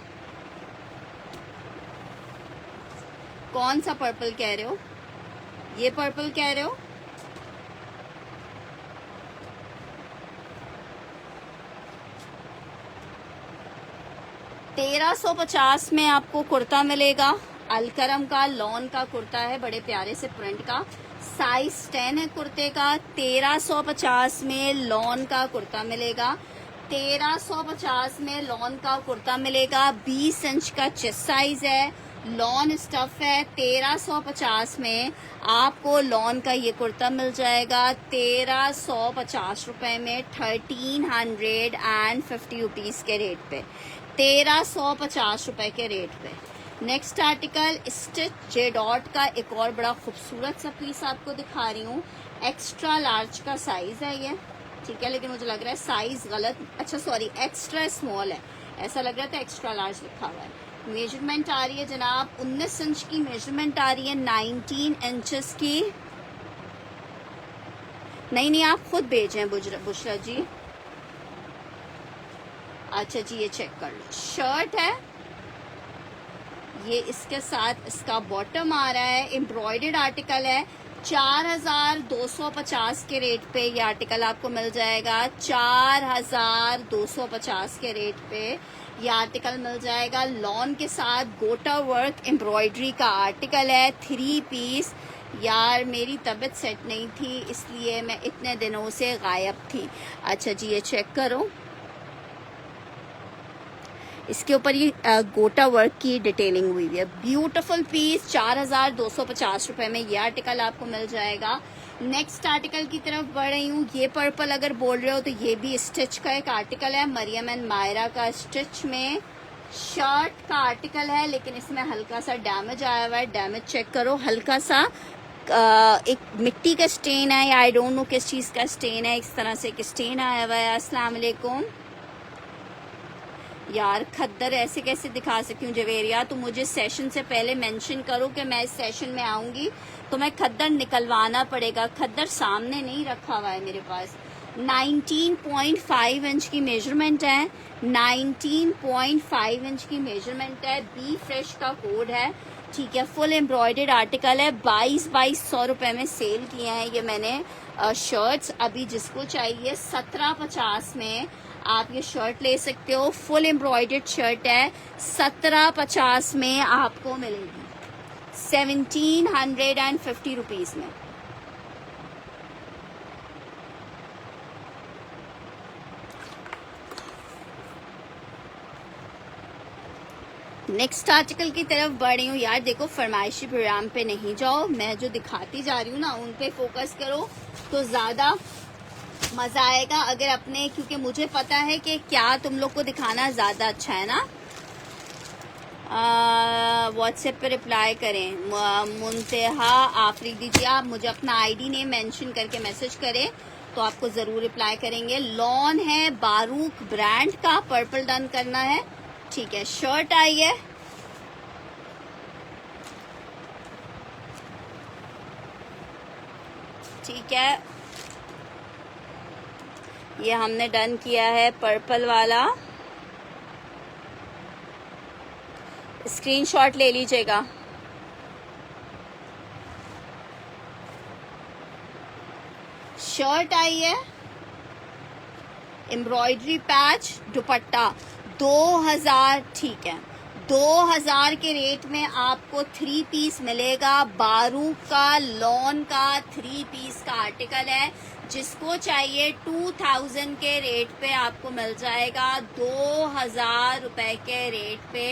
A: कौन सा पर्पल कह रहे हो? ये पर्पल कह रहे हो? $1350 में आपको कुर्ता मिलेगा। अलकरम का लॉन का कुर्ता है, बड़े प्यारे से प्रिंट का, साइज 10 है कुर्ते का। 1350 में लॉन का कुर्ता मिलेगा। 1350 में लॉन का कुर्ता मिलेगा। 20 इंच का चेस्ट साइज है, लॉन स्टफ है। 1350 में आपको लॉन का ये कुर्ता मिल जाएगा। 1350 रुपए में 1350 रुपीज के रेट पे, 1350 रुपए के रेट पे। Next article stitch J dot का एक और बड़ा खूबसूरत सा पीस आपको दिखा रही हूँ। एक्स्ट्रा लार्ज का साइज है ये, ठीक है, लेकिन मुझे लग रहा है साइज गलत, अच्छा सॉरी एक्स्ट्रा स्मॉल है, ऐसा लग रहा था एक्स्ट्रा लार्ज लिखा हुआ है। मेजरमेंट आ रही है जनाब 19 इंच की मेजरमेंट आ रही है, 19 इंचेस की। नहीं आप खुद भेजें बुशरा जी। अच्छा जी, ये चेक कर लो, शर्ट है ये, इसके साथ इसका बॉटम आ रहा है, एम्ब्रॉयडर्ड आर्टिकल है। 4250 के रेट पे ये आर्टिकल आपको मिल जाएगा। 4250 के रेट पे ये आर्टिकल मिल जाएगा। लॉन के साथ गोटा वर्क एम्ब्रॉयडरी का आर्टिकल है। 3 पीस। यार मेरी तबीयत सेट नहीं थी इसलिए मैं इतने दिनों से गायब थी। अच्छा जी, ये चेक करो, इसके ऊपर ये गोटा वर्क की डिटेलिंग हुई है। Beautiful piece. 4250 रुपए में ये आर्टिकल आपको मिल जाएगा। नेक्स्ट आर्टिकल की तरफ बढ़ रही हूँ। ये पर्पल अगर बोल रहे हो तो ये भी स्टिच का एक आर्टिकल है, मरियम एंड मायरा का स्टिच में शर्ट का आर्टिकल है, लेकिन इसमें हल्का सा डैमेज आया हुआ है। डैमेज चेक करो, हल्का सा एक मिट्टी का स्टेन है या आई डोंट नो किस चीज का स्टेन है, इस तरह से एक स्टेन आया हुआ है। अस्सलाम वालेकुम। यार खद्दर ऐसे कैसे दिखा सकती हूँ जवेरिया, तो मुझे सेशन से पहले मेंशन करो कि मैं इस सेशन में आऊंगी तो मैं खद्दर निकलवाना पड़ेगा। खद्दर सामने नहीं रखा हुआ है मेरे पास। 19.5 इंच की मेजरमेंट है, 19.5 इंच की मेजरमेंट है। बी फ्रेश का कोड है, ठीक है। फुल एम्ब्रॉयडर्ड आर्टिकल है। 2200 रुपए में सेल किए हैं ये मैंने शर्ट्स। अभी जिसको चाहिए 1750 में आप ये शर्ट ले सकते हो। फुल एम्ब्रॉयडर्ड शर्ट है, 1750 में आपको मिलेगी, 1750 रुपीज में। नेक्स्ट आर्टिकल की तरफ बढ़ रही हूँ। यार देखो, फरमाइशी प्रोग्राम पे नहीं जाओ, मैं जो दिखाती जा रही हूँ ना उन पे फोकस करो तो ज्यादा मजा आएगा। अगर अपने, क्योंकि मुझे पता है कि क्या तुम लोग को दिखाना ज्यादा अच्छा है ना। व्हाट्सएप पे रिप्लाई करें। मुंतहा आफरीदी जी, आप मुझे अपना आईडी नेम मेंशन करके मैसेज करें तो आपको जरूर रिप्लाई करेंगे। लॉन है बारूक ब्रांड का, पर्पल डन करना है, ठीक है। शर्ट आई है, ठीक है, ये हमने डन किया है पर्पल वाला। स्क्रीनशॉट ले लीजिएगा। शर्ट आई है, एम्ब्रॉयडरी पैच, दुपट्टा 2000, ठीक है। 2000 के रेट में आपको 3 पीस मिलेगा। बारूक का लॉन का 3 पीस का आर्टिकल है। जिसको चाहिए 2000 के रेट पे आपको मिल जाएगा, 2000 रुपए के रेट पे।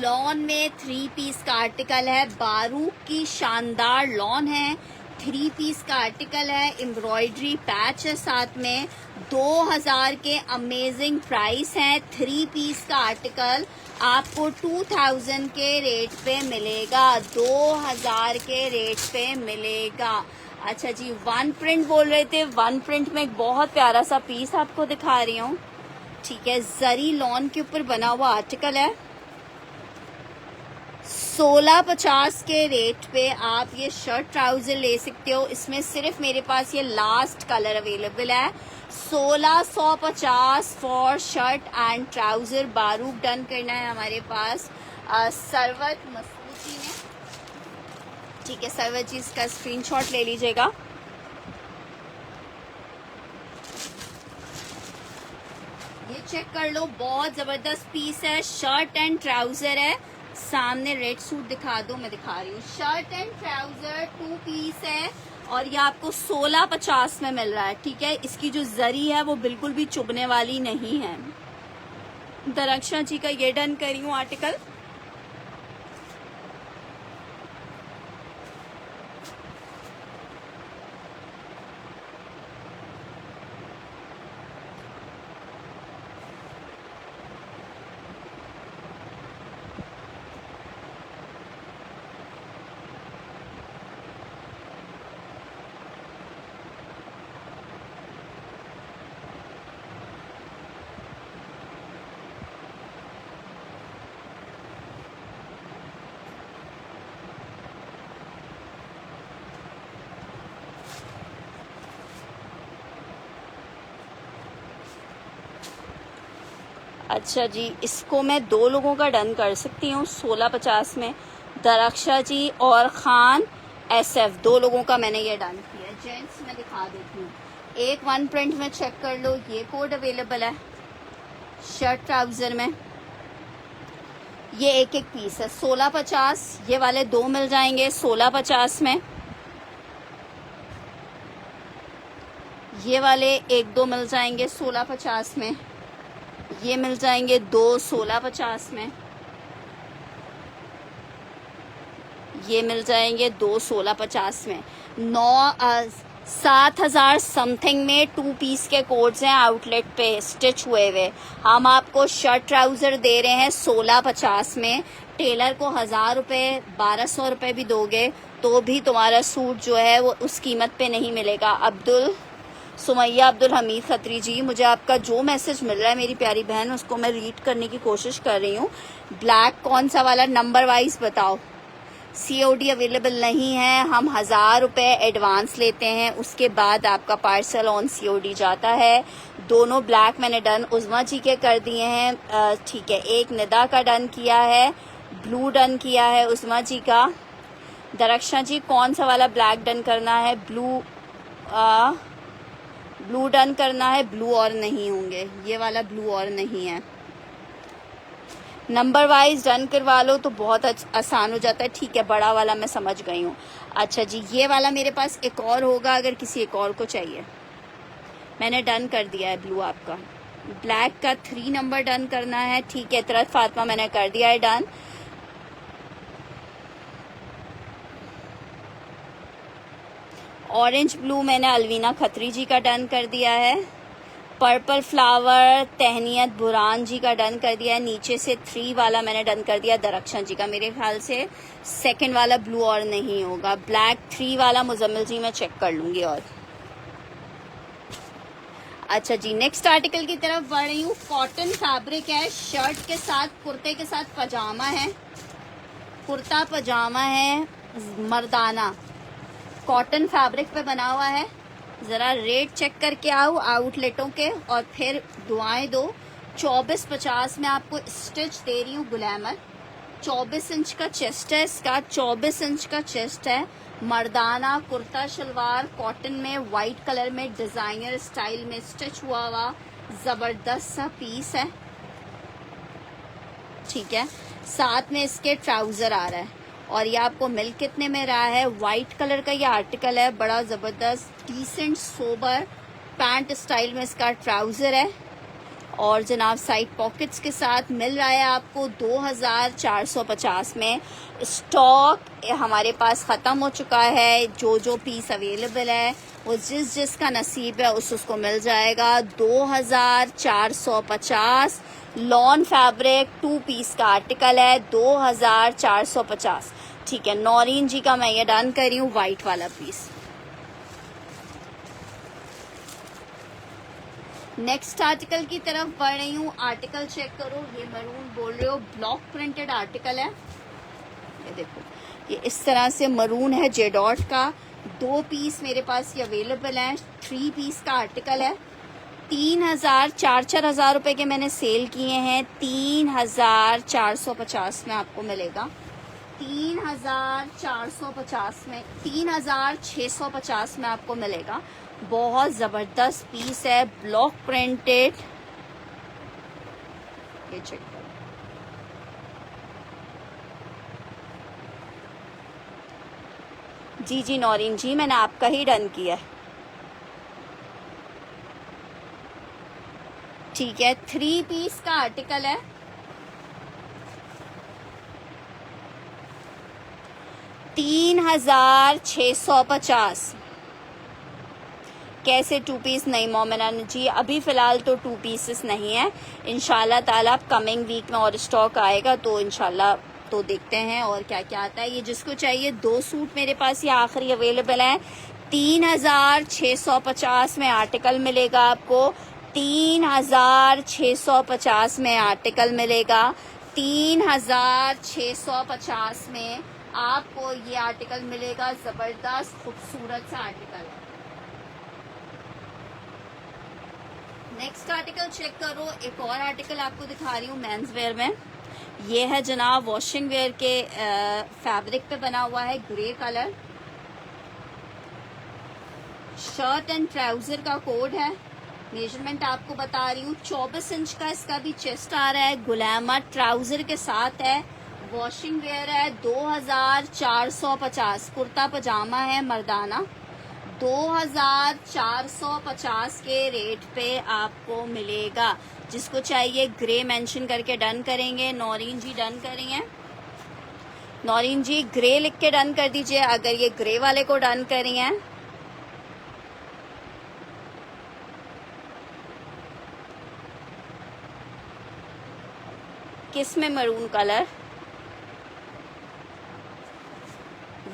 A: लॉन में 3 पीस का आर्टिकल है, बारूक की शानदार लॉन है, 3 पीस का आर्टिकल है, एम्ब्रॉयडरी पैच है साथ में, 2000 के अमेजिंग प्राइस है। 3 पीस का आर्टिकल आपको 2000 के रेट पे मिलेगा, 2000 के रेट पे मिलेगा। अच्छा जी, वन प्रिंट बोल रहे थे, वन प्रिंट में एक बहुत प्यारा सा पीस आपको दिखा रही हूँ। ठीक है, जरी लॉन के ऊपर बना हुआ आर्टिकल है, 1650 के रेट पे आप ये शर्ट ट्राउजर ले सकते हो। इसमें सिर्फ मेरे पास ये लास्ट कलर अवेलेबल है, 1650 for shirt and trouser. Baruch done करना है हमारे पास सरवत मसूद जी ने। ठीक है, सरवत जी इसका स्क्रीनशॉट ले लीजिएगा। ये चेक कर लो, बहुत जबरदस्त पीस है, शर्ट एंड ट्राउजर है। सामने रेड सूट दिखा दो, मैं दिखा रही हूँ। शर्ट एंड ट्राउजर 2 पीस है और ये आपको 1650 में मिल रहा है। ठीक है, इसकी जो जरी है वो बिल्कुल भी चुभने वाली नहीं है। दरक्षा जी का ये डन करी हूँ आर्टिकल। अच्छा जी, इसको मैं 2 लोगों का डन कर सकती हूँ 1650 में। दरक्षा जी और खान SF 2 लोगों का मैंने ये डन किया। जेंट्स में दिखा देती हूँ, एक वन प्रिंट में चेक कर लो, ये कोड अवेलेबल है शर्ट ट्राउजर में। ये एक एक पीस है 1650, ये वाले 2 मिल जाएंगे 1650 में, ये वाले 1-2 मिल जाएंगे 1650 में, ये मिल जाएंगे 2 1650 में, ये मिल जाएंगे 2 1650 में। 7000 समथिंग में 2 पीस के कोड्स हैं आउटलेट पे स्टिच हुए हुए। हम आपको शर्ट ट्राउजर दे रहे हैं 1650 में। टेलर को 1000 रुपये 1200 रुपये भी दोगे तो भी तुम्हारा सूट जो है वो उस कीमत पे नहीं मिलेगा। सुमैया अब्दुल हमीद खत्री जी, मुझे आपका जो मैसेज मिल रहा है मेरी प्यारी बहन, उसको मैं रीड करने की कोशिश कर रही हूँ। ब्लैक कौन सा वाला, नंबर वाइज बताओ। COD अवेलेबल नहीं है, हम 1000 रुपये एडवांस लेते हैं, उसके बाद आपका पार्सल ऑन COD जाता है। दोनों ब्लैक मैंने डन उज़मा जी के कर दिए हैं। ठीक है, एक निदा का डन किया है, ब्लू डन किया है उज़मा जी का। दरक्षा जी कौन सा वाला ब्लैक डन करना है, ब्लू डन करना है, ब्लू और नहीं होंगे, ये वाला ब्लू और नहीं है। नंबर वाइज डन करवा लो तो बहुत आसान हो जाता है। ठीक है, बड़ा वाला मैं समझ गई हूँ। अच्छा जी, ये वाला मेरे पास एक और होगा अगर किसी एक और को चाहिए। मैंने डन कर दिया है ब्लू आपका। ब्लैक का 3 नंबर डन करना है। ठीक है, तरत फातिमा मैंने कर दिया है डन। ऑरेंज ब्लू मैंने अलवीना खत्री जी का डन कर दिया है। पर्पल फ्लावर तहनीत बुरान जी का डन कर दिया है। नीचे से 3 वाला मैंने डन कर दिया दरक्षा जी का। मेरे ख्याल से सेकंड वाला ब्लू और नहीं होगा। ब्लैक 3 वाला मुजम्मिल जी मैं चेक कर लूँगी। और अच्छा जी, नेक्स्ट आर्टिकल की तरफ बढ़ रही हूँ। कॉटन फैब्रिक है, शर्ट के साथ कुर्ते के साथ पजामा है, कुर्ता पजामा है मर्दाना, कॉटन फैब्रिक पे बना हुआ है। ज़रा रेट चेक करके आओ आउटलेटों के और फिर दुआएं दो। 2450 में आपको स्टिच दे रही हूँ गुलैमर। 24 इंच का चेस्ट है इसका, 24 इंच का चेस्ट है। मर्दाना कुर्ता शलवार कॉटन में वाइट कलर में डिज़ाइनर स्टाइल में स्टिच हुआ हुआ ज़बरदस्त सा पीस है। ठीक है, साथ में इसके ट्राउज़र आ रहा है और ये आपको मिल कितने में रहा है? वाइट कलर का ये आर्टिकल है, बड़ा ज़बरदस्त डिसेंट सोबर पैंट स्टाइल में इसका ट्राउज़र है और जनाब साइड पॉकेट्स के साथ मिल रहा है आपको 2450 में। स्टॉक हमारे पास ख़त्म हो चुका है, जो पीस अवेलेबल है वो जिसका नसीब है उसको मिल जाएगा। 2450 लॉन फैब्रिक 2 पीस का आर्टिकल है, 2450। ठीक है, नौरीन जी का मैं ये डन कर रही हूँ वाइट वाला पीस। नेक्स्ट आर्टिकल की तरफ बढ़ रही हूँ। आर्टिकल चेक करो, ये मरून बोल रहे हो, ब्लॉक प्रिंटेड आर्टिकल है। ये देखो, ये इस तरह से मरून है, जेडॉट का। 2 पीस मेरे पास ये अवेलेबल हैं। 3 पीस का आर्टिकल है। 4,000 रुपए के मैंने सेल किए हैं। 3,450 में आपको मिलेगा। 3,450 में, 3,650 में आपको मिलेगा। बहुत ज़बरदस्त पीस है, ब्लॉक प्रिंटेड। ये चेक करो, जी नौरीन जी, मैंने आपका ही डन किया है। ठीक है, 3 पीस का आर्टिकल है। 3,650। कैसे 2 पीस नहीं मोमिना जी? अभी फ़िलहाल तो 2 पीसेस नहीं है, इंशाल्लाह ताला कमिंग वीक में और स्टॉक आएगा तो इंशाल्लाह तो देखते हैं और क्या क्या आता है। ये जिसको चाहिए 2 सूट मेरे पास ये आखिरी अवेलेबल है। 3,650 में आर्टिकल मिलेगा आपको। 3,650 में आर्टिकल मिलेगा। 3,650 में आपको ये आर्टिकल मिलेगा। ज़बरदस्त खूबसूरत सा आर्टिकल है। नेक्स्ट आर्टिकल चेक करो। एक और आर्टिकल आपको दिखा रही हूँ मेंस वेयर में। ये है जनाब वॉशिंग वेयर के फैब्रिक पे बना हुआ है, grey colour. Shirt and trouser का कोड है। मेजरमेंट आपको बता रही हूँ, 24 इंच का इसका भी चेस्ट आ रहा है। गुलामा ट्राउजर के साथ है। वॉशिंग वेयर है। 2,450 कुर्ता पजामा है मर्दाना। 2,450 के रेट पे आपको मिलेगा। जिसको चाहिए ग्रे मेंशन करके डन करेंगे। नौरीन जी डन करेंगे। नौरीन जी ग्रे लिख के डन कर दीजिए अगर ये ग्रे वाले को डन करी हैं। किस में? Maroon colour.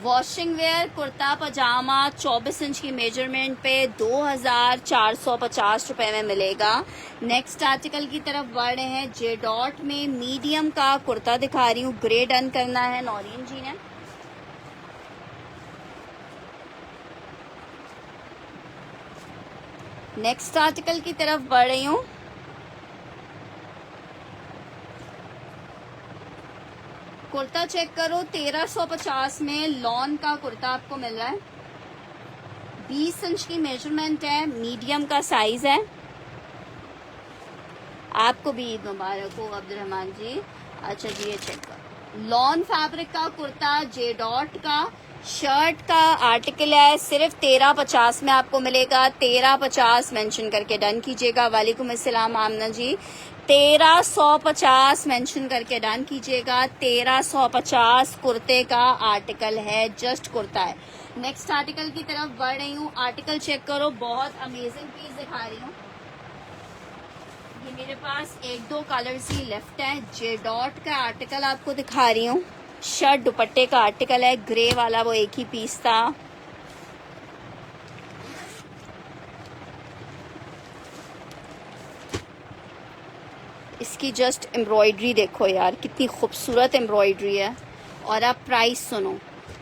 A: Washing wear kurta pyjama 24 inch की मेजरमेंट पे 2,450 रुपए में मिलेगा। नेक्स्ट आर्टिकल की तरफ बढ़ रहे हैं। जे डॉट में मीडियम का कुर्ता दिखा रही हूँ, ग्रे डन करना है नौरीन जी ने। नेक्स्ट आर्टिकल की तरफ बढ़ रही हूँ। कुर्ता चेक करो, 1350 में लॉन का कुर्ता आपको मिल रहा है। 20 इंच की मेजरमेंट है, मीडियम का साइज है। आपको भी ईद मुबारक हो अब्दुलरहमान जी। अच्छा जी, ये चेक करो, लॉन फैब्रिक का कुर्ता, जे डॉट का शर्ट का आर्टिकल है। सिर्फ 1350 में आपको मिलेगा। 1350 मेंशन करके डन कीजिएगा। वालेकुम अस्सलाम आमना जी। 1350 मेंशन करके डन कीजिएगा। 1350 कुर्ते का आर्टिकल है, जस्ट कुर्ता है। नेक्स्ट आर्टिकल की तरफ बढ़ रही हूँ। आर्टिकल चेक करो, बहुत अमेजिंग पीस दिखा रही हूँ। ये मेरे पास 1-2 कलर्स ही लेफ्ट है। जे डॉट का आर्टिकल आपको दिखा रही हूँ। शर्ट दुपट्टे का आर्टिकल है, ग्रे वाला वो एक ही पीस था। इसकी जस्ट एम्ब्रॉयडरी देखो यार, कितनी खूबसूरत एम्ब्रॉयडरी है। और आप प्राइस सुनो,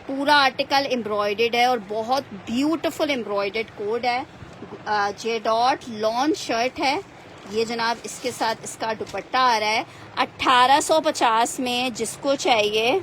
A: पूरा आर्टिकल एम्ब्रॉयडर्ड है और बहुत ब्यूटीफुल एम्ब्रॉयडर्ड कोड है। जे डॉट लॉन शर्ट है ये जनाब। इसके साथ इसका दुपट्टा आ रहा है 1850 में। जिसको चाहिए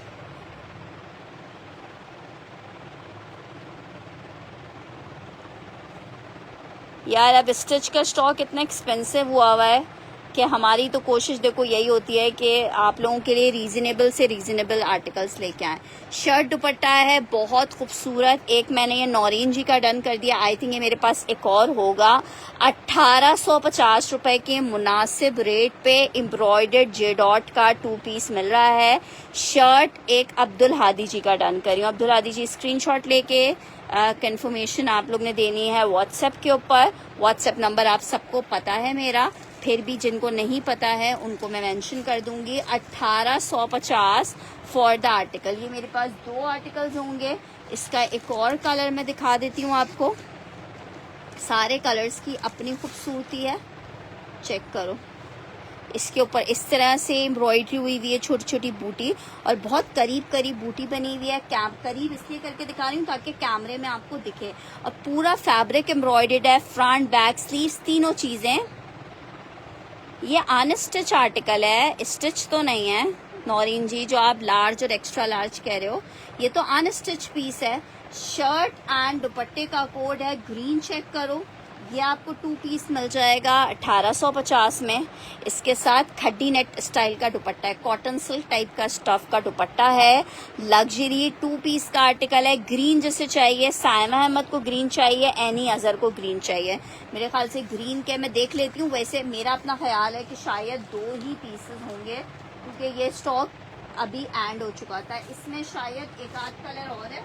A: यार, अब स्टिच का स्टॉक इतना एक्सपेंसिव हुआ है। कि हमारी तो कोशिश देखो यही होती है कि आप लोगों के लिए रीजनेबल से रीजनेबल आर्टिकल्स लेके आए। शर्ट दुपट्टा है बहुत खूबसूरत। एक मैंने ये नौरीन जी का डन कर दिया, आई थिंक ये मेरे पास एक और होगा। 1850 रुपए के मुनासिब रेट पे एम्ब्रॉयडर्ड जे डॉट का 2 पीस मिल रहा है। शर्ट एक अब्दुल हादी जी का डन करी हूँ। अब्दुल हादी जी स्क्रीनशॉट लेके कंफर्मेशन आप लोग ने देनी है व्हाट्सएप के ऊपर। व्हाट्सएप नंबर आप सबको पता है मेरा, फिर भी जिनको नहीं पता है उनको मैं मेंशन कर दूंगी। 1850 फॉर द आर्टिकल। ये मेरे पास 2 आर्टिकल्स होंगे। इसका एक और कलर मैं दिखा देती हूँ आपको। सारे कलर्स की अपनी खूबसूरती है, चेक करो। इसके ऊपर इस तरह से एम्ब्रॉयडरी हुई हुई है, छोटी छोटी बूटी, और बहुत करीब करीब बूटी बनी हुई है। करीब इसलिए करके दिखा रही हूँ ताकि कैमरे में आपको दिखे। और पूरा फैब्रिक एम्ब्रॉयडर्ड है, फ्रंट बैक स्लीव्स तीनों चीजें। ये अनस्टिच आर्टिकल है, स्टिच तो नहीं है नौरीन जी, जो आप लार्ज और एक्स्ट्रा लार्ज कह रहे हो। ये तो अनस्टिच पीस है। शर्ट एंड दुपट्टे का कोड है ग्रीन, चेक करो। ये आपको 2 पीस मिल जाएगा 1850 में। इसके साथ खड्डी नेट स्टाइल का दुपट्टा है, कॉटन सिल्क टाइप का स्टफ का दुपट्टा है। लग्जरी 2 पीस का आर्टिकल है। ग्रीन जिसे चाहिए, सायमा अहमद को ग्रीन चाहिए, एनी अजहर को ग्रीन चाहिए। मेरे ख्याल से ग्रीन के मैं देख लेती हूँ, वैसे मेरा अपना ख्याल है कि शायद 2 ही पीसेस होंगे क्योंकि ये स्टॉक अभी एंड हो चुका था। इसमें शायद एक आध कलर और है।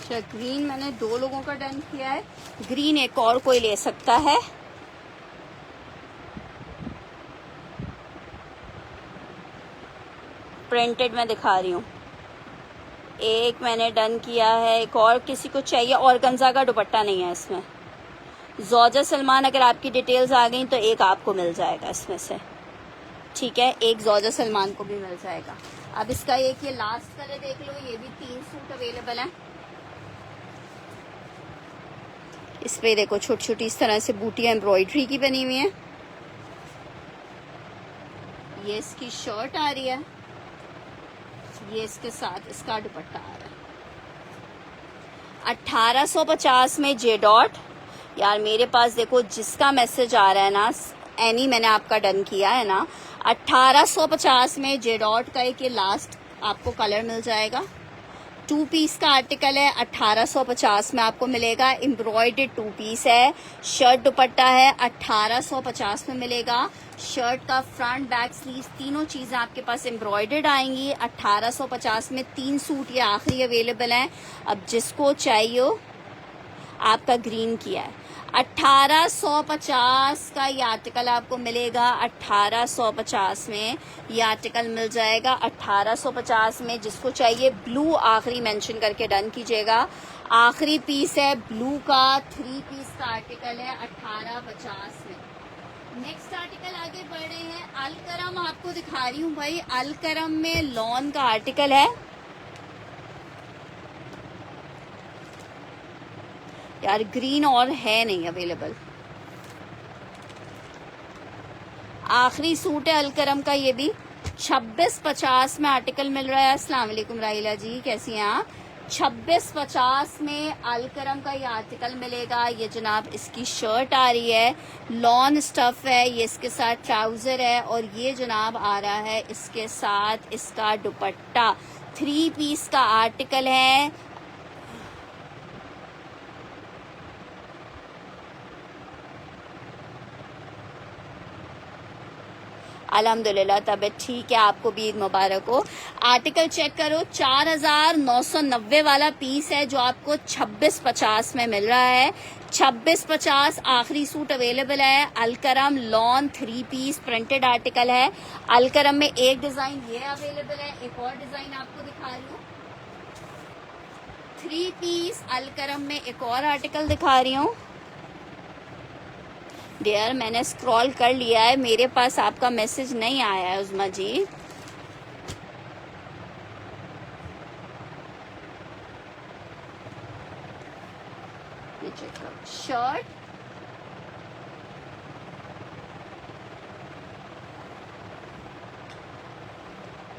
A: अच्छा, ग्रीन मैंने 2 लोगों का डन किया है। ग्रीन एक और कोई ले सकता है। प्रिंटेड मैं दिखा रही हूँ। एक मैंने डन किया है, एक और किसी को चाहिए। ऑर्गेन्जा का दुपट्टा नहीं है इसमें। जोजा सलमान, अगर आपकी डिटेल्स आ गई तो एक आपको मिल जाएगा इसमें से, ठीक है। एक जोजा सलमान को भी मिल जाएगा। अब इसका एक ये लास्ट कलर देख लो, ये भी 3 सूट अवेलेबल हैं। इस पे देखो छोटी छोटी इस तरह से बूटियां एम्ब्रॉयडरी की बनी हुई हैं। ये इसकी शर्ट आ रही है, ये इसके साथ इसका दुपट्टा आ रहा है। 1850 में जे डॉट। यार मेरे पास देखो जिसका मैसेज आ रहा है ना, एनी मैंने आपका डन किया है ना। 1850 में जे डॉट का एक ये लास्ट आपको कलर मिल जाएगा। 2 पीस का आर्टिकल है, 1850 में आपको मिलेगा। एम्ब्रॉयडर्ड 2 पीस है। शर्ट दुपट्टा है, 1850 में मिलेगा। शर्ट का फ्रंट बैक स्लीव तीनों चीजें आपके पास एम्ब्रॉयडर्ड आएंगी। 1850 में 3 सूट ये आखिरी अवेलेबल हैं। अब जिसको चाहिए हो, आपका ग्रीन किया है। 1850 का ये आर्टिकल आपको मिलेगा। 1850 में ये आर्टिकल मिल जाएगा। 1850 में जिसको चाहिए ब्लू आखिरी मेंशन करके डन कीजिएगा। आखिरी पीस है ब्लू का, 3 पीस का आर्टिकल है 1850 में। नेक्स्ट आर्टिकल आगे बढ़ रहे हैं। अलकरम आपको दिखा रही हूँ भाई। अलकरम में लॉन का आर्टिकल है। यार ग्रीन और है नहीं अवेलेबल। आखिरी सूट है अलकरम का, ये भी 2650 में आर्टिकल मिल रहा है। अस्सलाम वालेकुम राहिला जी, कैसी हैं आप। 2650 में अलकरम का ये आर्टिकल मिलेगा। ये जनाब इसकी शर्ट आ रही है, लॉन स्टफ है। ये इसके साथ ट्राउजर है और ये जनाब आ रहा है इसके साथ इसका दुपट्टा। 3 पीस का आर्टिकल है। अल्हम्दुलिल्लाह तबीयत ठीक है, आपको भी ईद मुबारक हो। आर्टिकल चेक करो, 4990 वाला पीस है जो आपको 2650 में मिल रहा है। 2650 आखिरी सूट अवेलेबल है। Alkaram lawn 3 piece printed article है। अलकरम में एक डिजाइन ये अवेलेबल है, एक और डिजाइन आपको दिखा रही हूँ। 3 पीस अलकरम में एक और आर्टिकल दिखा रही हूँ। डियर, मैंने स्क्रॉल कर लिया है, मेरे पास आपका मैसेज नहीं आया है उज़मा जी। ये चेक करो, शर्ट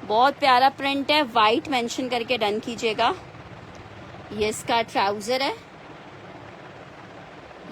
A: बहुत प्यारा प्रिंट है, वाइट मेंशन करके डन कीजिएगा। ये इसका ट्राउजर है,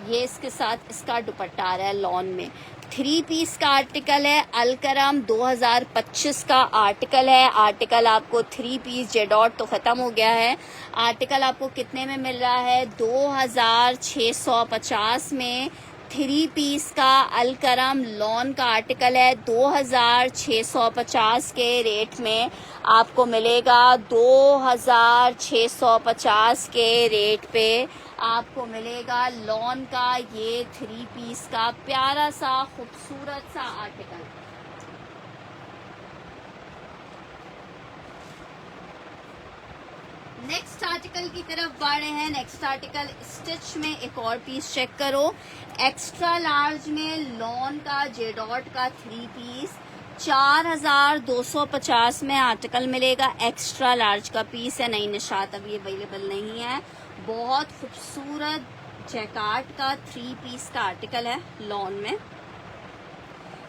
A: ये इसके साथ इसका दुपट्टा आ रहा है लॉन में। 3 पीस का आर्टिकल है, अलकरम 2025 का आर्टिकल है। आर्टिकल आपको 3 पीस जेडॉट तो ख़त्म हो गया है। आर्टिकल आपको कितने में मिल रहा है? 2650 में 3 पीस का अलकरम लॉन का आर्टिकल है। 2650 के रेट में आपको मिलेगा। 2650 के रेट पे आपको मिलेगा लॉन का ये 3 पीस का प्यारा सा खूबसूरत सा आर्टिकल। नेक्स्ट आर्टिकल की तरफ बढ़ रहे हैं। नेक्स्ट आर्टिकल स्टिच में एक और पीस चेक करो, एक्स्ट्रा लार्ज में लॉन का जेडॉट का 3 पीस 4250 में आर्टिकल मिलेगा। एक्स्ट्रा लार्ज का पीस है, नई निशात अभी अवेलेबल नहीं है। बहुत खूबसूरत जैकार्ड का 3 पीस का आर्टिकल है लॉन में।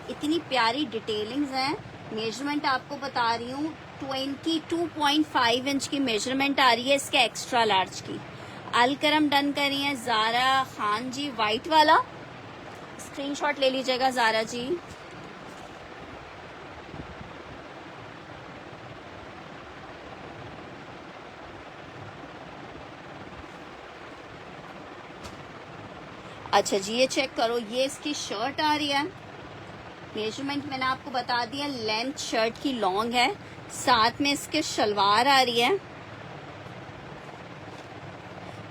A: इतनी प्यारी डिटेलिंग्स हैं। मेजरमेंट आपको बता रही हूँ, 22.5 इंच की मेजरमेंट आ रही है इसके एक्स्ट्रा लार्ज की। अलकरम डन करी है ज़ारा खान जी, वाइट वाला स्क्रीनशॉट ले लीजिएगा ज़ारा जी। अच्छा जी, ये चेक करो, ये इसकी शर्ट आ रही है। मेजरमेंट मैंने आपको बता दिया, लेंथ शर्ट की लॉन्ग है, साथ में इसके शलवार आ रही है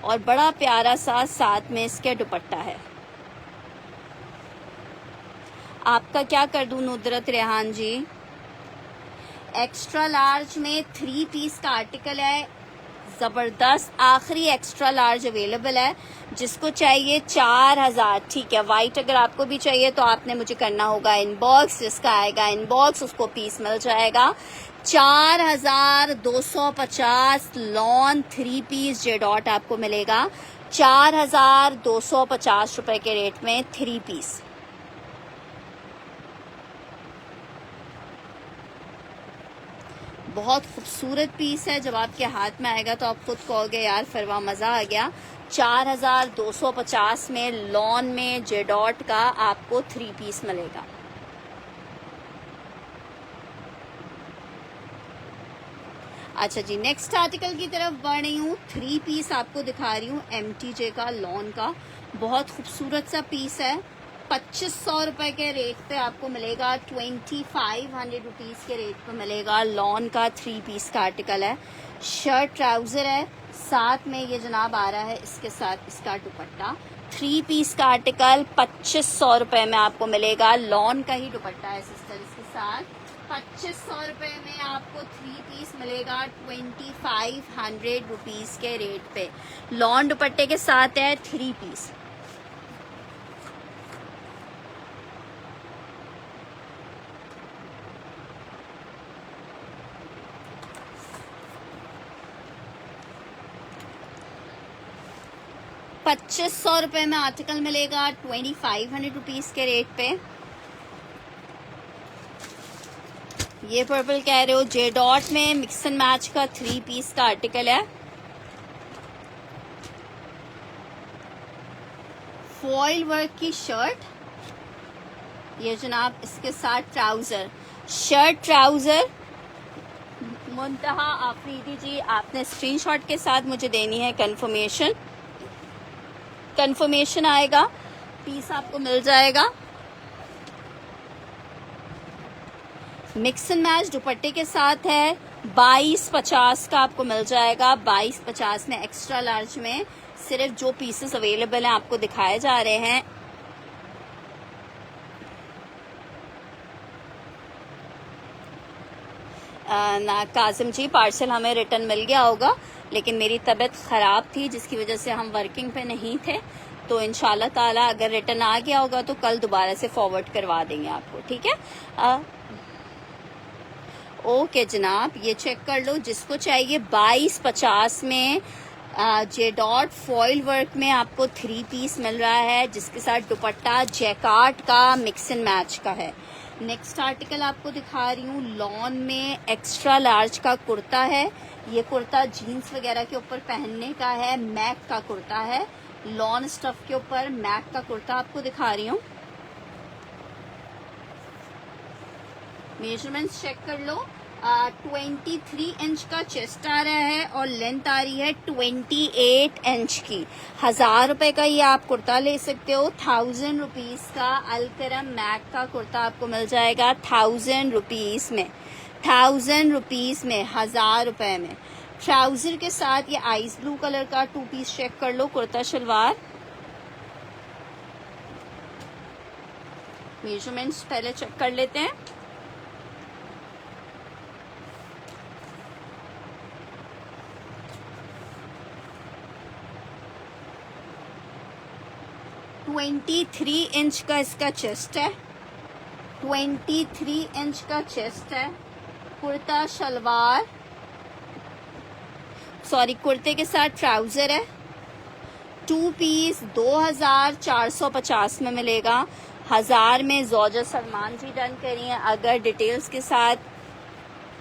A: और बड़ा प्यारा सा साथ में इसके दुपट्टा है। आपका क्या कर दूं नुदरत रेहान जी? एक्स्ट्रा लार्ज में 3 पीस का आर्टिकल है, ज़बरदस्त आखिरी एक्स्ट्रा लार्ज अवेलेबल है। जिसको चाहिए 4000, ठीक है। वाइट अगर आपको भी चाहिए तो आपने मुझे करना होगा इनबॉक्स, जिसका आएगा इनबॉक्स उसको पीस मिल जाएगा। 4250 लॉन 3 पीस जेडॉट आपको मिलेगा 4250 रुपए के रेट में 3 पीस। बहुत खूबसूरत पीस है, जब आपके हाथ में आएगा तो आप खुद कहोगे यार फिरवा मज़ा आ गया। 4250 में लॉन में जेडॉट का आपको 3 पीस मिलेगा। अच्छा जी, नेक्स्ट आर्टिकल की तरफ बढ़ रही हूँ। 3 पीस आपको दिखा रही हूँ MTJ का लॉन का, बहुत खूबसूरत सा पीस है। 2500 रुपए के रेट पे आपको मिलेगा, 2500 रुपीज़ के रेट पे मिलेगा। लॉन का 3 पीस का आर्टिकल है, शर्ट ट्राउज़र है, साथ में ये जनाब आ रहा है इसके साथ इसका दुपट्टा। 3 पीस का आर्टिकल 2500 रुपए में आपको मिलेगा। लॉन का ही दुपट्टा है सिस्टर, इसके साथ 2500 रुपए में आपको 3 पीस मिलेगा 2500 रुपीज़ के रेट पे। लॉन दुपट्टे के साथ है 3 पीस। ₹2500 रुपए में आर्टिकल मिलेगा 2500 रुपीज़ के रेट पे। ये पर्पल कह रहे हो, जे डॉट में मिक्स एंड मैच का 3 पीस का आर्टिकल है। फॉइल वर्क की शर्ट, ये जनाब इसके साथ ट्राउजर, शर्ट ट्राउजर। मुंतहा आफरीदी जी, आपने स्क्रीनशॉट के साथ मुझे देनी है कंफर्मेशन आएगा, पीस आपको मिल जाएगा। मिक्स एंड मैच दुपट्टे के साथ है, 2250 का आपको मिल जाएगा। 2250 में एक्स्ट्रा लार्ज में सिर्फ जो पीसेस अवेलेबल हैं आपको दिखाए जा रहे हैं। ना काजिम जी, पार्सल हमें रिटर्न मिल गया होगा, लेकिन मेरी तबीयत ख़राब थी जिसकी वजह से हम वर्किंग पे नहीं थे। तो इंशाल्लाह ताला अगर रिटर्न आ गया होगा तो कल दोबारा से फॉरवर्ड करवा देंगे आपको, ठीक है। ओके जनाब, ये चेक कर लो, जिसको चाहिए 2250 में जे डॉट फॉइल वर्क में आपको 3 पीस मिल रहा है, जिसके साथ दुपट्टा जैकार्ड का मिक्स एंड मैच का है। नेक्स्ट आर्टिकल आपको दिखा रही हूँ, लॉन में एक्स्ट्रा लार्ज का कुर्ता है। ये कुर्ता जीन्स वगैरह के ऊपर पहनने का है, मैक का कुर्ता है, लॉन स्टफ के ऊपर मैक का कुर्ता आपको दिखा रही हूँ। मेजरमेंट्स चेक कर लो। 23 इंच का चेस्ट आ रहा है और लेंथ आ रही है 28 इंच की। 1000 रुपए का ये आप कुर्ता ले सकते हो। 1000 रुपीज का अलकरम मैक का कुर्ता आपको मिल जाएगा 1000 रुपीज में। 1000 रुपीज में, 1000 रुपए में। ट्राउजर के साथ ये आइस ब्लू कलर का 2 पीस चेक कर लो, कुर्ता शलवार। मेजरमेंट्स पहले चेक कर लेते हैं। थ्री इंच का इसका चेस्ट है, 23 इंच का चेस्ट है। कुर्ता शलवार, सॉरी, कुर्ते के साथ ट्राउजर है। 2 पीस 2450 में मिलेगा। 1000 में ज़ौजा सलमान जी डन करिए। अगर डिटेल्स के साथ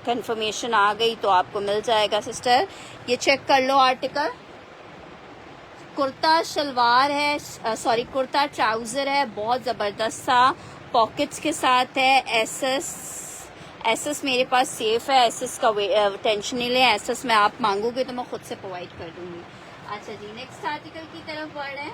A: कंफर्मेशन आ गई तो आपको मिल जाएगा सिस्टर। ये चेक कर लो आर्टिकल। कुर्ता शलवार है, सॉरी कुर्ता ट्राउजर है, बहुत ज़बरदस्त सा पॉकेट्स के साथ है। एसएस मेरे पास सेफ है, एसएस का टेंशन नहीं लें, एसएस में आप मांगोगे तो मैं खुद से प्रोवाइड कर दूंगी। अच्छा जी, नेक्स्ट आर्टिकल की तरफ बढ़ रहे हैं।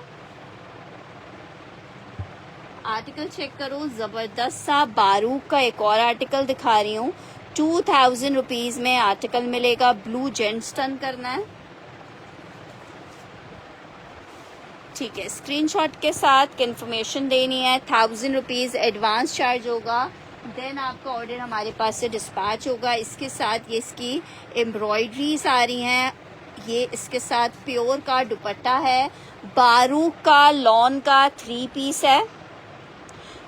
A: आर्टिकल चेक करो, ज़बरदस्त सा बारूक का एक और आर्टिकल दिखा रही हूँ। 2000 रुपीज़ में आर्टिकल मिलेगा। ब्लू जेंट्स टर्न करना है, ठीक है। स्क्रीनशॉट के साथ इन्फॉर्मेशन देनी है। 1000 रुपीज़ एडवांस चार्ज होगा, देन आपका ऑर्डर हमारे पास से डिस्पैच होगा। इसके साथ ये इसकी एम्ब्रॉयडरीज आ रही हैं। ये इसके साथ प्योर का दुपट्टा है। बारूक का लॉन का 3 पीस है।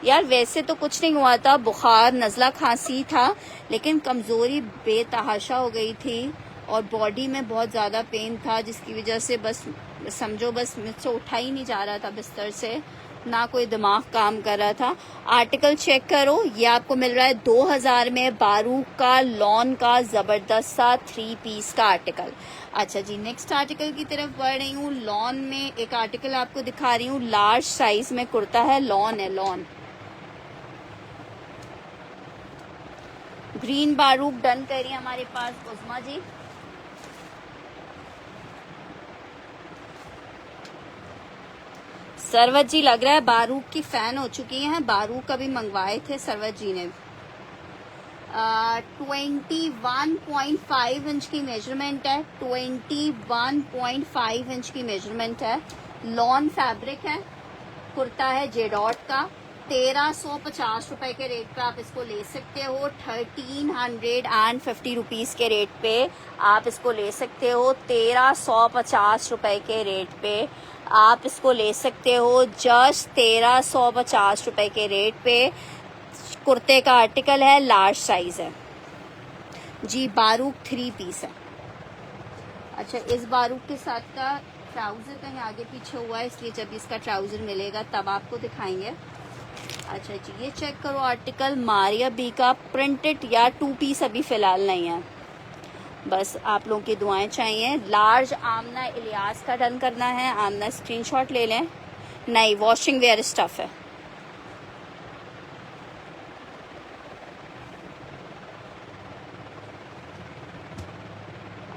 A: यार वैसे तो कुछ नहीं हुआ था, बुखार नज़ला खांसी था, लेकिन कमज़ोरी बेतहाशा हो गई थी और बॉडी में बहुत ज़्यादा पेन था, जिसकी वजह से बस समझो बस मुझसे उठा ही नहीं जा रहा था बिस्तर से, ना कोई दिमाग काम कर रहा था। आर्टिकल चेक करो, ये आपको मिल रहा है 2000 में। बारूक का लॉन का ज़बरदस्त सा 3 पीस का आर्टिकल। अच्छा जी, नेक्स्ट आर्टिकल की तरफ बढ़ रही हूँ। लॉन में एक आर्टिकल आपको दिखा रही हूँ, लार्ज साइज में कुर्ता है, लॉन है, लॉन ग्रीन बारूक डन करिए हमारे पास उस्मा जी। सरवत जी लग रहा है बारूक की फैन हो चुकी हैं, बारूक का भी मंगवाए थे सरवत जी ने। 21.5 इंच की मेजरमेंट है, 21.5 इंच की मेजरमेंट है। लॉन फैब्रिक है, कुर्ता है जेडॉट का। 1350 रुपए के रेट पे आप इसको ले सकते हो। 1350 रुपीज़ के रेट पे आप इसको ले सकते हो। 1350 रुपए के रेट पे आप इसको ले सकते हो। जस्ट 1350 रुपए के रेट पे कुर्ते का आर्टिकल है, लार्ज साइज है जी। बारूक 3 पीस है। अच्छा, इस बारूक के साथ का ट्राउजर कहीं आगे पीछे हुआ है, इसलिए जब इसका ट्राउजर मिलेगा तब आपको दिखाएंगे। अच्छा जी, ये चेक करो आर्टिकल, मारिया बी का प्रिंटेड या 2 पीस अभी फ़िलहाल नहीं है, बस आप लोगों की दुआएं चाहिए। लार्ज आमना इलियास का डन करना है। आमना स्क्रीनशॉट ले लें। नहीं, वॉशिंग वेयर स्टफ है।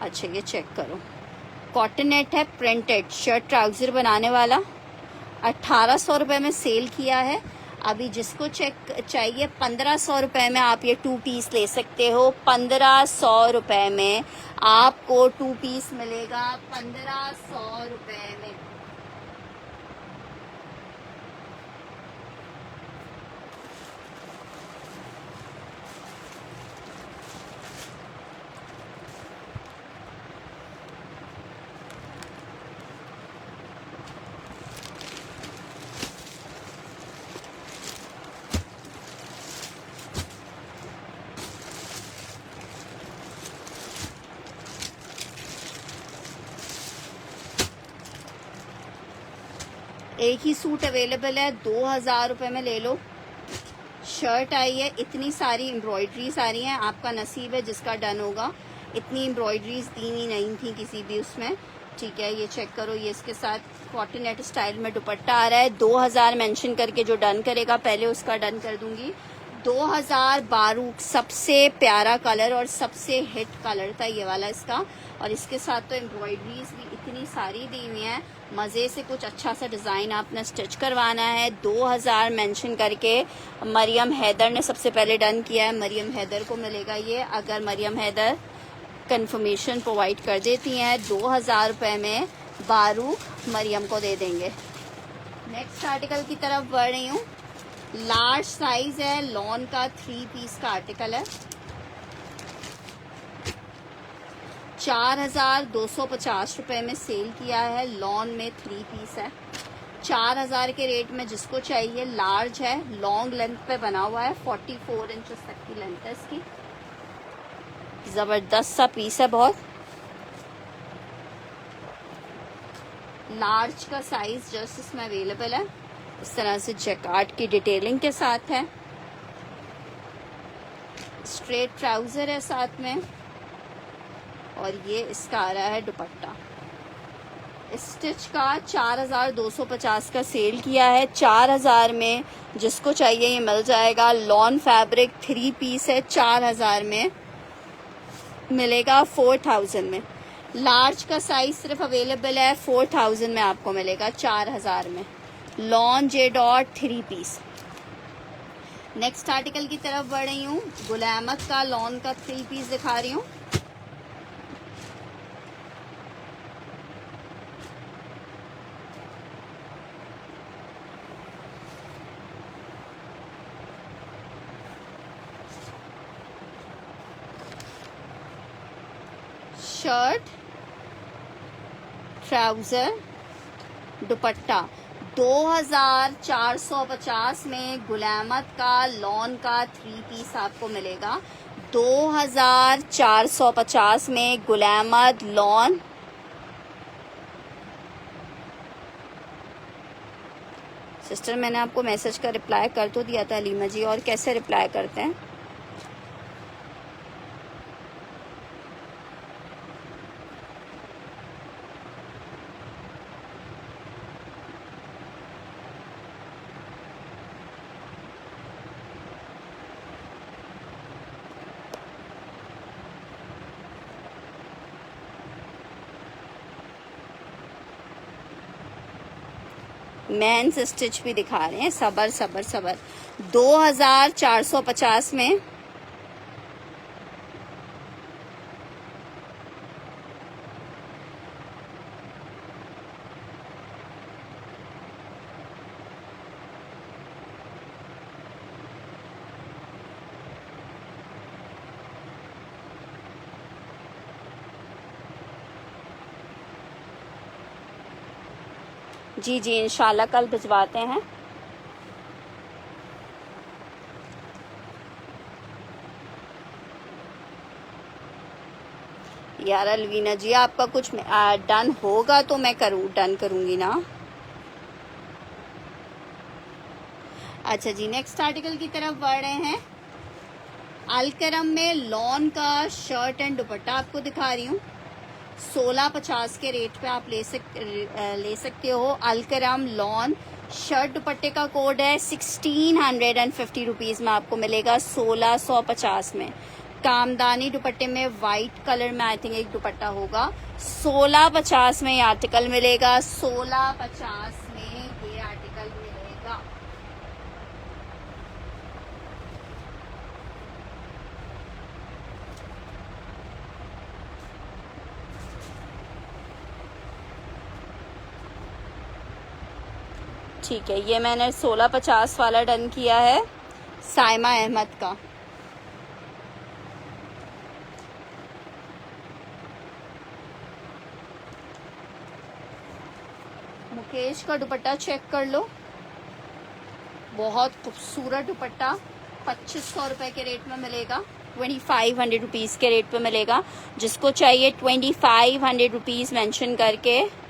A: अच्छा, ये चेक करो, कॉटन नेट है, प्रिंटेड शर्ट ट्राउज़र बनाने वाला। 1800 रुपये में सेल किया है। अभी जिसको चेक चाहिए 1500 रुपये में आप ये 2 पीस ले सकते हो। 1500 रुपये में आपको 2 पीस मिलेगा, 1500 रुपये में। एक ही सूट अवेलेबल है, 2000 रुपये में ले लो। शर्ट आई है, इतनी सारी एम्ब्रॉयडरीज आ रही हैं, आपका नसीब है जिसका डन होगा। इतनी एम्ब्रॉयडरीज दी नहीं थी किसी भी उसमें, ठीक है। ये चेक करो, ये इसके साथ कॉटनेट स्टाइल में दुपट्टा आ रहा है। 2000 मेंशन करके जो डन करेगा पहले उसका डन कर दूंगी। 2000 बारूक, सबसे प्यारा कलर और सबसे हिट कलर था ये वाला इसका। और इसके साथ तो एम्ब्रॉयडरीज भी इतनी सारी दी हुई हैं, मज़े से कुछ अच्छा सा डिज़ाइन आपने स्टिच करवाना है। 2000 मेंशन करके मरियम हैदर ने सबसे पहले डन किया है, मरियम हैदर को मिलेगा ये। अगर मरियम हैदर कंफर्मेशन प्रोवाइड कर देती हैं 2000 रुपये में बारूक मरियम को दे देंगे। नेक्स्ट आर्टिकल की तरफ बढ़ रही हूँ। लार्ज साइज है, लॉन का 3 पीस का आर्टिकल है। 4250 रुपये में सेल किया है, लॉन में 3 पीस है। 4000 के रेट में जिसको चाहिए। लार्ज है, लॉन्ग लेंथ पे बना हुआ है, 44 इंचेस तक की लेंथ है इसकी। जबरदस्त सा पीस है बहुत। लार्ज का साइज जस्ट इसमें अवेलेबल है। इस तरह से जैकार्ड की डिटेलिंग के साथ है। स्ट्रेट ट्राउजर है साथ में, और ये इसका आ रहा है दुपट्टा। स्टिच का 4250 का सेल किया है। 4000 में जिसको चाहिए ये मिल जाएगा। लॉन फैब्रिक 3 पीस है, 4000 में मिलेगा 4000 में। लार्ज का साइज सिर्फ अवेलेबल है 4000 में, आपको मिलेगा 4000 में। Lawn J dot 3 piece. Next article की तरफ बढ़ रही हूँ। गुलामत का लॉन का 3 पीस दिखा रही हूँ। शर्ट, ट्राउजर, दुपट्टा। 2450 में गुलामत का लॉन का 3 पीस आपको मिलेगा। 2450 में गुलामत लॉन। सिस्टर मैंने आपको मैसेज का रिप्लाई कर तो दिया था अलीमा जी, और कैसे रिप्लाई करते हैं? मेंस स्टिच भी दिखा रहे हैं। सबर सबर सबर। 2450 में जी जी इंशाल्लाह कल भिजवाते हैं। यार अलवीना जी, आपका कुछ डन होगा तो मैं डन करूंगी ना। अच्छा जी, नेक्स्ट आर्टिकल की तरफ बढ़ रहे हैं। अलकरम में लॉन का शर्ट एंड दुपट्टा आपको दिखा रही हूँ। 1650 के रेट पे आप ले सकते हो। अलकरम लॉन शर्ट दुपट्टे का कोड है 1650 रुपीज़ में आपको मिलेगा 1650 में। कामदानी दुपट्टे में वाइट कलर में आई थिंक एक दुपट्टा होगा। 1650 में ये आर्टिकल मिलेगा। 1650 में ये आर्टिकल मिलेगा। ठीक है, ये मैंने 1650 वाला डन किया है साइमा अहमद का। मुकेश का दुपट्टा चेक कर लो, बहुत खूबसूरत दुपट्टा। 2500 रुपये के रेट में मिलेगा। 2500 रुपीज़ के रेट पे मिलेगा। जिसको चाहिए 2500 रुपीज़ मेंशन करके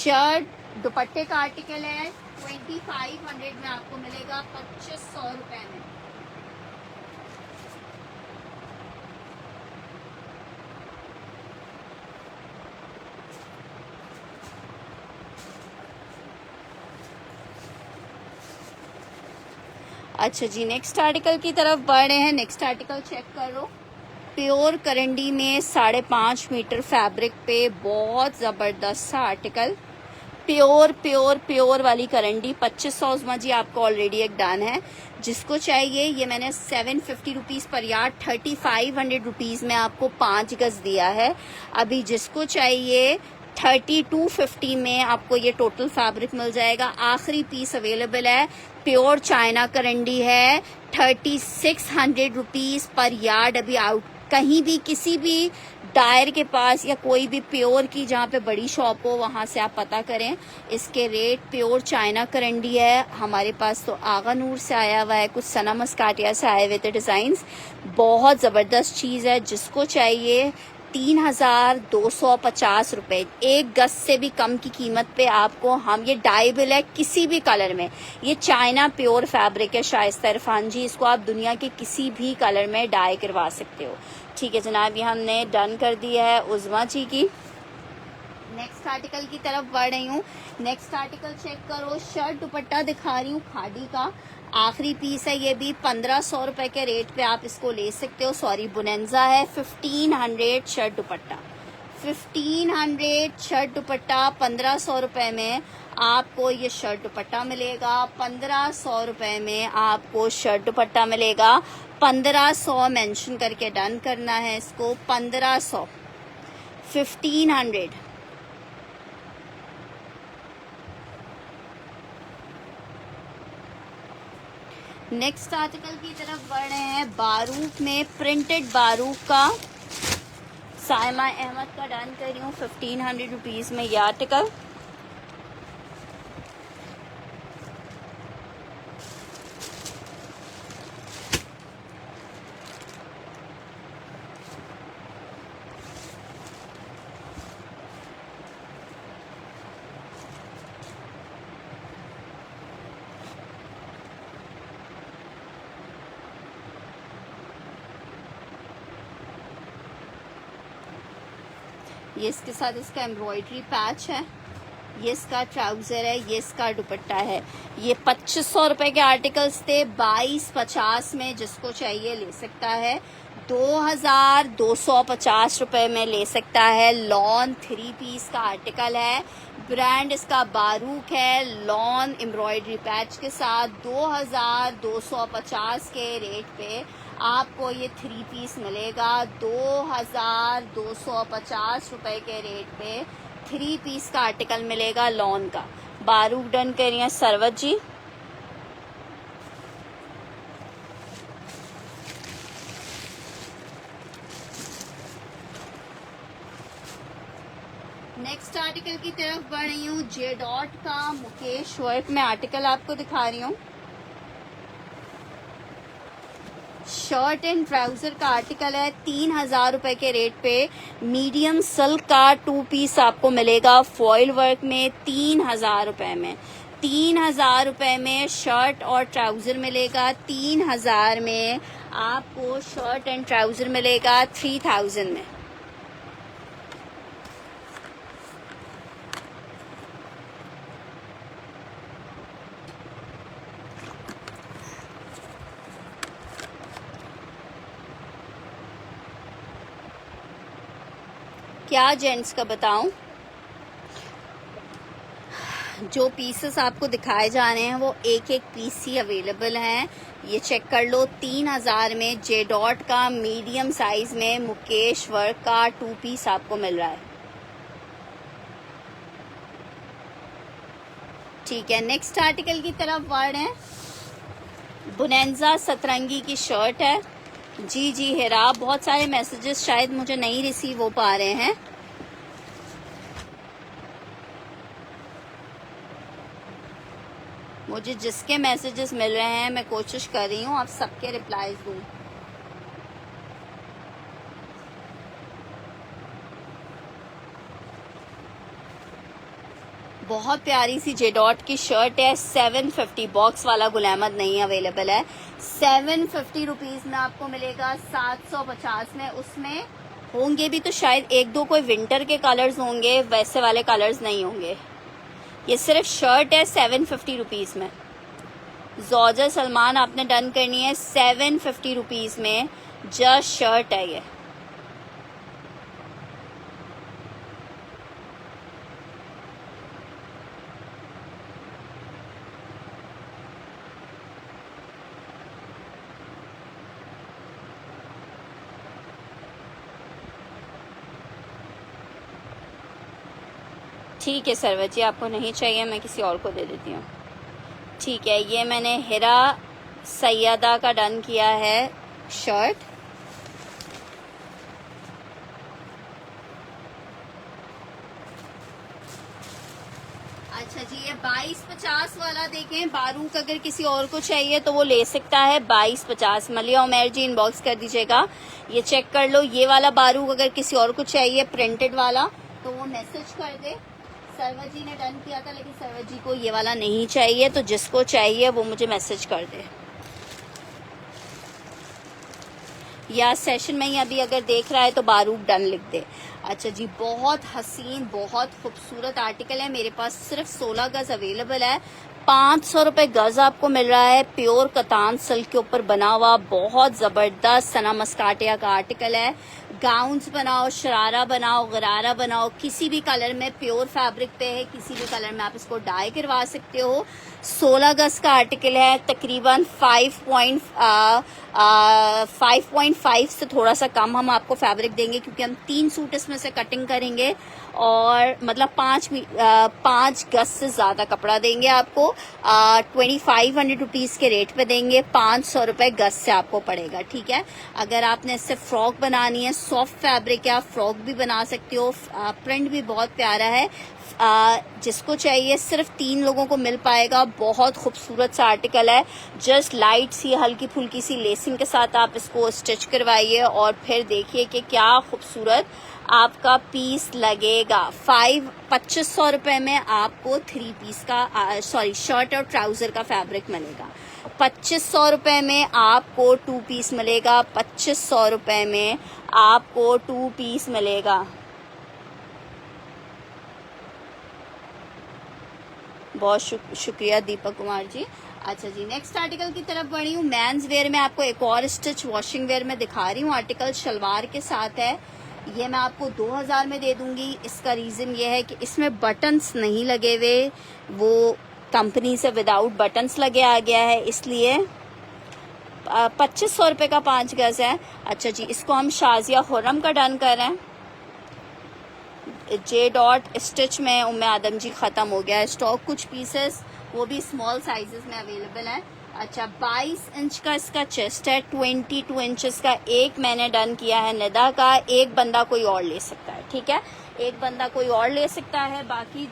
A: शर्ट दुपट्टे का आर्टिकल है, 2500 में आपको मिलेगा, 2500 रुपए में। अच्छा जी, नेक्स्ट आर्टिकल की तरफ बढ़ रहे हैं। नेक्स्ट आर्टिकल चेक करो, प्योर करंडी में 5.5 मीटर फैब्रिक पे बहुत ज़बरदस्त सा आर्टिकल, प्योर प्योर प्योर वाली करंडी। 2500 उस्मा जी आपको ऑलरेडी एक डन है। जिसको चाहिए, ये मैंने 750 रुपीज़ पर यार्ड 3500 रुपीज़ में आपको 5 गज दिया है। अभी जिसको चाहिए 3250 में आपको ये टोटल फैब्रिक मिल जाएगा। आखिरी पीस अवेलेबल है, प्योर चाइना करंडी है, 3600 रुपीज़ पर यार्ड अभी आउट। कहीं भी किसी भी डायर के पास या कोई भी प्योर की जहाँ पे बड़ी शॉप हो वहाँ से आप पता करें इसके रेट। प्योर चाइना करंडी है। हमारे पास तो आगा नूर से आया हुआ है, कुछ सना मस्काटिया से आए हुए थे डिज़ाइंस। बहुत ज़बरदस्त चीज़ है। जिसको चाहिए 3250 रुपये, 1 गज से भी कम की कीमत पे आपको हम ये डाइबल है किसी भी कलर में। ये चाइना प्योर फैब्रिक है शाइस्ता इरफान जी, इसको आप दुनिया के किसी भी कलर में डाई करवा सकते हो। ठीक है जनाब, ये हमने डन कर दिया है उज़मा जी की। नेक्स्ट आर्टिकल की तरफ बढ़ रही हूँ। नेक्स्ट आर्टिकल चेक करो, शर्ट दुपट्टा दिखा रही हूँ खादी का। आखिरी पीस है, ये भी 1500 रुपए के रेट पे आप इसको ले सकते हो। सॉरी, बुनेंजा है। 1500 शर्ट दुपट्टा, 1500 शर्ट दुपट्टा, 1500 रुपए में आपको ये शर्ट दुपट्टा मिलेगा। 1500 रुपए में आपको शर्ट दुपट्टा मिलेगा। 1500 मेंशन करके डन करना है इसको। 1500, 1500। नेक्स्ट आर्टिकल की तरफ बढ़ रहे हैं। बारूक में प्रिंटेड बारूक का, साइमा अहमद का डन कर रही हूँ 1500 रुपीज़ में ये आर्टिकल। ये इसके साथ इसका एम्ब्रॉयडरी पैच है, ये इसका ट्राउज़र है, ये इसका दुपट्टा है। ये 2500 रुपए के आर्टिकल्स थे, 2250 में जिसको चाहिए ले सकता है। 2250 रुपए में ले सकता है। लॉन 3 पीस का आर्टिकल है, ब्रांड इसका बारूक है, लॉन एम्ब्रॉयडरी पैच के साथ। 2250 के रेट पे आपको ये 3 पीस मिलेगा। 2250 रुपए के रेट पे 3 पीस का आर्टिकल मिलेगा लॉन का। बारूक डन करिए सरवत जी। नेक्स्ट आर्टिकल की तरफ बढ़ रही हूँ। जे डॉट का मुकेश वर्क में आर्टिकल आपको दिखा रही हूँ। शर्ट एंड ट्राउजर का आर्टिकल है, 3000 रुपए के रेट पे। मीडियम सिल्क का 2 पीस आपको मिलेगा फॉइल वर्क में 3000 रुपए में। 3000 रुपए में शर्ट और ट्राउजर मिलेगा। 3000 में आपको शर्ट एंड ट्राउजर मिलेगा 3000 में। क्या जेंट्स का बताऊं, जो पीसेस आपको दिखाए जा रहे हैं वो एक एक पीस ही अवेलेबल हैं। ये चेक कर लो। 3000 में जे डॉट का मीडियम साइज में मुकेश वर्क का 2 पीस आपको मिल रहा है। ठीक है, नेक्स्ट आर्टिकल की तरफ बढ़ है। बुनेंजा सतरंगी की शर्ट है। जी जी हेरा, बहुत सारे मैसेजेस शायद मुझे नहीं रिसीव हो पा रहे हैं। मुझे जिसके मैसेजेस मिल रहे हैं मैं कोशिश कर रही हूँ आप सबके रिप्लाईज दूँ। बहुत प्यारी सी जे डॉट की शर्ट है, 750 बॉक्स वाला गुल अहमद नहीं अवेलेबल है, 750 रुपीज में आपको मिलेगा, 750 में। उसमें होंगे भी तो शायद एक दो कोई विंटर के कलर्स होंगे, वैसे वाले कलर्स नहीं होंगे। ये सिर्फ शर्ट है 750 रुपीज में। जोजा सलमान आपने डन करनी है 750 रुपीज में, जस्ट शर्ट है ये। ठीक है सरवर जी, आपको नहीं चाहिए, मैं किसी और को दे देती हूँ। ठीक है, ये मैंने हिरा सैयदा का डन किया है शर्ट। अच्छा जी, ये 2250 वाला देखें, बारूक अगर किसी और को चाहिए तो वो ले सकता है 2250। मलिया उमेर जी इनबॉक्स कर दीजिएगा, ये चेक कर लो। ये वाला बारूक अगर किसी और को चाहिए प्रिंटेड वाला तो वो मैसेज कर दे। सरवर जी ने डन किया था, लेकिन सरवर जी को ये वाला नहीं चाहिए, तो जिसको चाहिए वो मुझे मैसेज कर दे, या सेशन में ही अभी अगर देख रहा है तो बारूक डन लिख दे। अच्छा जी, बहुत हसीन बहुत खूबसूरत आर्टिकल है, मेरे पास सिर्फ 16 गज अवेलेबल है। 500 रुपए गज आपको मिल रहा है, प्योर कतान सिल्क के ऊपर बना हुआ बहुत जबरदस्त सना मस्काटिया का आर्टिकल है। गाउन्स बनाओ, शरारा बनाओ, गरारा बनाओ, किसी भी कलर में, प्योर फैब्रिक पे है, किसी भी कलर में आप इसको डाई करवा सकते हो। 16 गज का आर्टिकल है, तकरीबन 5.5 से थोड़ा सा कम हम आपको फैब्रिक देंगे, क्योंकि हम 3 सूट इसमें से कटिंग करेंगे, और मतलब 5 गज से ज्यादा कपड़ा देंगे आपको। 2500 रुपीज के रेट पे देंगे, 500 रुपए गज से आपको पड़ेगा। ठीक है, अगर आपने इससे फ्रॉक बनानी है, सॉफ्ट फैब्रिक है, आप फ्रॉक भी बना सकते हो। प्रिंट भी बहुत प्यारा है। जिसको चाहिए सिर्फ 3 लोगों को मिल पाएगा। बहुत खूबसूरत सा आर्टिकल है, जस्ट लाइट सी हल्की फुल्की सी लेसिंग के साथ आप इसको स्टिच करवाइए और फिर देखिए कि क्या खूबसूरत आपका पीस लगेगा। 2500 रुपए में आपको 3 पीस का शर्ट और ट्राउजर का फैब्रिक मिलेगा। 2500 रुपए में आपको 2 पीस मिलेगा। 2500 रुपए में आपको 2 पीस मिलेगा। बहुत शुक्रिया दीपक कुमार जी। अच्छा जी, नेक्स्ट आर्टिकल की तरफ बढ़ी हूँ। मेंस वेयर में आपको एक और स्टिच वॉशिंग वेयर में दिखा रही हूँ। आर्टिकल शलवार के साथ है, ये मैं आपको 2000 में दे दूंगी। इसका रीजन ये है कि इसमें बटन्स नहीं लगे हुए, वो कंपनी से विदाउट बटन्स लगे आ गया है, इसलिए 2500 रुपए का 5 गज है। अच्छा जी, इसको हम शाजिया खुर्रम का डन कर रहे हैं। जे डॉट स्टिच में उम्मे आदम जी खत्म हो गया है स्टॉक, कुछ पीसेस वो भी स्मॉल साइजेस में अवेलेबल है। अच्छा, 22 इंच का इसका चेस्ट है, 22 इंचेस का एक मैंने डन किया है निदा का। एक बंदा कोई और ले सकता है, ठीक है, एक बंदा कोई और ले सकता है। बाकी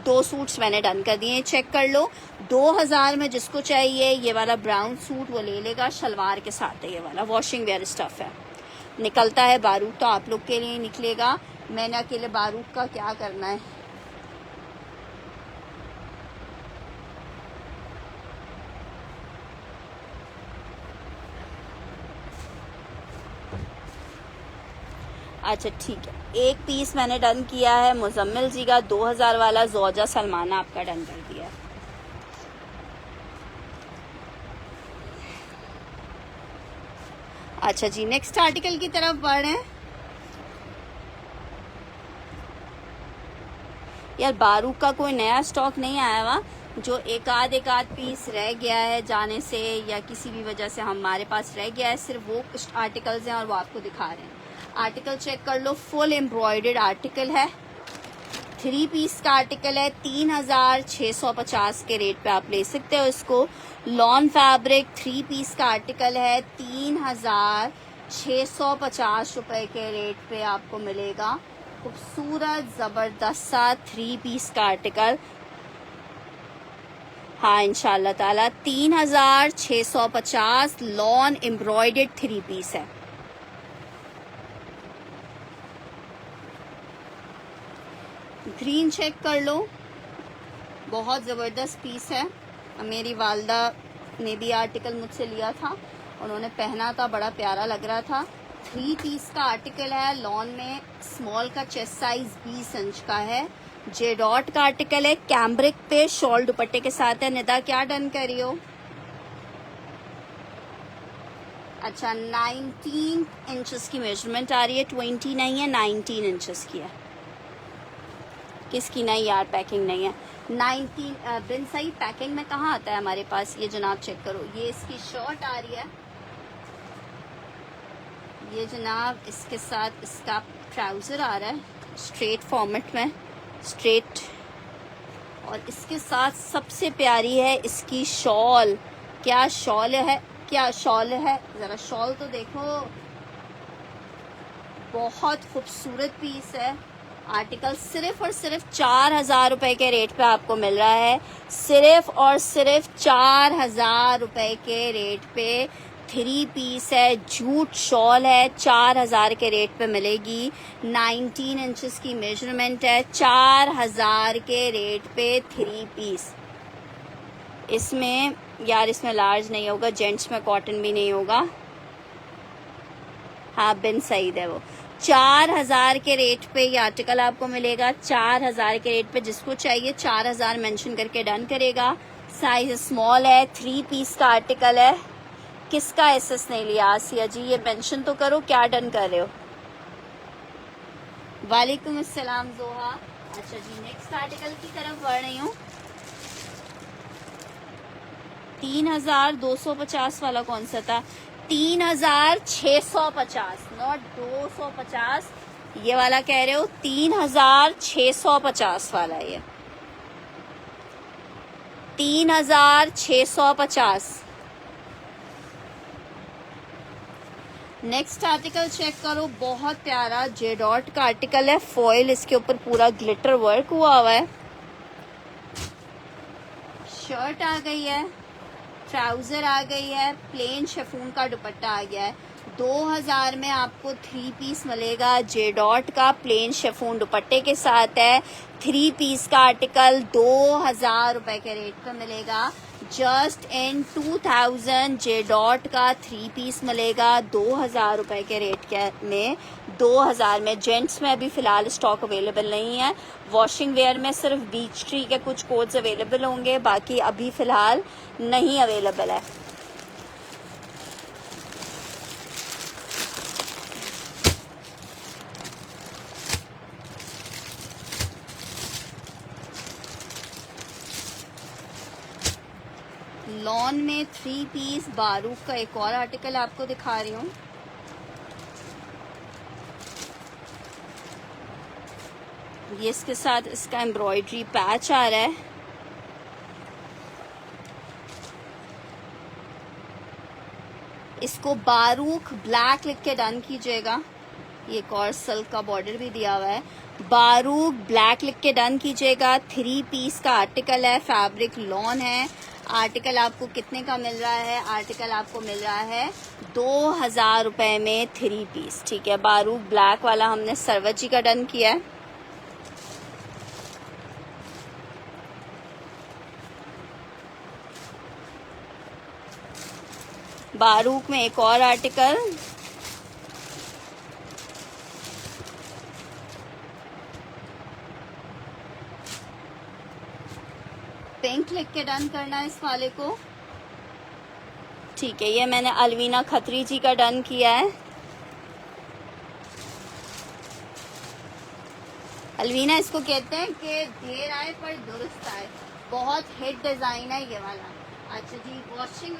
A: 2 सूट्स मैंने डन कर दिए, चेक कर लो। 2000 में जिसको चाहिए ये वाला ब्राउन सूट वो ले लेगा, शलवार के साथ है, ये वाला वॉशिंग वेयर स्टफ है। निकलता है बारूद तो आप लोग के लिए निकलेगा, मैंने अकेले बारूद का क्या करना है। अच्छा ठीक है, एक पीस मैंने डन किया है मुजम्मिल जी का 2000 वाला, जोजा सलमाना आपका डन कर दिया है। अच्छा जी, नेक्स्ट आर्टिकल की तरफ बढ़ रहे हैं। यार बारूक का कोई नया स्टॉक नहीं आया हुआ, जो एक आध पीस रह गया है जाने से या किसी भी वजह से हमारे पास रह गया है, सिर्फ वो कुछ आर्टिकल्स हैं और वो आपको दिखा रहे हैं। आर्टिकल चेक कर लो, फुल एम्ब्रॉयडर्ड आर्टिकल है, 3 पीस का आर्टिकल है, 3650 के रेट पे आप ले सकते हो इसको। लॉन फैब्रिक 3 पीस का आर्टिकल है, 3650 रुपए के रेट पे आपको मिलेगा। खूबसूरत जबरदस्त सा 3 पीस का आर्टिकल, हाँ इंशाल्लाह ताला 3650 लॉन एम्ब्रॉयडर्ड 3 पीस है। ग्रीन चेक कर लो, बहुत ज़बरदस्त पीस है। मेरी वालदा ने भी आर्टिकल मुझसे लिया था, उन्होंने पहना था, बड़ा प्यारा लग रहा था। 3 पीस का आर्टिकल है, लॉन में, स्मॉल का चेस्ट साइज 20 इंच का है, जे डॉट का आर्टिकल है, कैम्ब्रिक पे शॉल दुपट्टे के साथ है। निदा क्या डन करी हो? अच्छा, 19 इंचेस की मेजरमेंट आ रही है, 20 नहीं है, 19 इंचेस की है। किसकी नहीं यार, पैकिंग नहीं है। 19 बिन सही पैकिंग में कहाँ आता है हमारे पास, ये जनाब चेक करो। ये इसकी शर्ट आ रही है, ये जनाब इसके साथ इसका ट्राउज़र आ रहा है स्ट्रेट फॉर्मेट में, स्ट्रेट। और इसके साथ सबसे प्यारी है इसकी शॉल। क्या शॉल है, क्या शॉल है, ज़रा शॉल तो देखो, बहुत खूबसूरत पीस है। आर्टिकल सिर्फ और सिर्फ 4,000 रुपये के रेट पे आपको मिल रहा है, सिर्फ और सिर्फ 4,000 रुपये के रेट पे 3 पीस है, जूट शॉल है, 4,000 के रेट पे मिलेगी। 19 इंचेस की मेजरमेंट है, 4,000 के रेट पे 3 पीस। इसमें यार, इसमें लार्ज नहीं होगा, जेंट्स में कॉटन भी नहीं होगा। हाँ, बिन सईद है वो। 4,000 के रेट पे ये आर्टिकल आपको मिलेगा, 4,000 के रेट पे। जिसको चाहिए 4,000 मेंशन करके डन करेगा। साइज स्मॉल है, 3 पीस का आर्टिकल है। किसका एसएस नहीं लिया आसिया जी, ये मेंशन तो करो, क्या डन कर रहे हो? वालेकुम अस्सलाम जोहा। अच्छा जी, नेक्स्ट आर्टिकल की तरफ बढ़ रही हूँ। 3,250 वाला कौन सा था? 3,650, नॉट 250। ये वाला कह रहे हो, 3,650 वाला, ये 3,650। नेक्स्ट आर्टिकल चेक करो, बहुत प्यारा जे डॉट का आर्टिकल है, फॉइल इसके ऊपर पूरा ग्लिटर वर्क हुआ है। शर्ट आ गई है, ट्राउजर आ गई है, प्लेन शिफॉन का दुपट्टा आ गया है। 2,000 में आपको 3 पीस मिलेगा, जे डॉट का प्लेन शिफॉन दुपट्टे के साथ है। 3 पीस का आर्टिकल 2,000 रुपए के रेट पर मिलेगा। जस्ट इन 2,000 जे डॉट का 3 पीस मिलेगा 2,000 रुपए के रेट के में। 2,000 में। जेंट्स में अभी फ़िलहाल स्टॉक अवेलेबल नहीं है। वॉशिंग वेयर में सिर्फ बीच ट्री के कुछ कोड्स अवेलेबल होंगे, बाकी अभी फ़िलहाल नहीं अवेलेबल है। लॉन में 3 पीस बारूक का एक और आर्टिकल आपको दिखा रही हूँ। ये इसके साथ इसका एम्ब्रॉयडरी पैच आ रहा है। इसको बारूक ब्लैक लिख के डन कीजिएगा। ये एक और सिल्क का बॉर्डर भी दिया हुआ है। बारूक ब्लैक लिख के डन कीजिएगा। 3 पीस का आर्टिकल है, फैब्रिक लॉन है। आर्टिकल आपको कितने का मिल रहा है? आर्टिकल आपको मिल रहा है 2,000 रुपए में 3 पीस। ठीक है, बारूक ब्लैक वाला हमने सरवत जी का डन किया है। बारूक में एक और आर्टिकल, पिंक लिख के डन करना है इस वाले को। ठीक है, ये मैंने अलवीना खत्री जी का डन किया है। अलवीना इसको कहते हैं कि देर आए पर दुरुस्त आए। बहुत हिट डिजाइन है ये वाला। अच्छा जी, वॉशिंग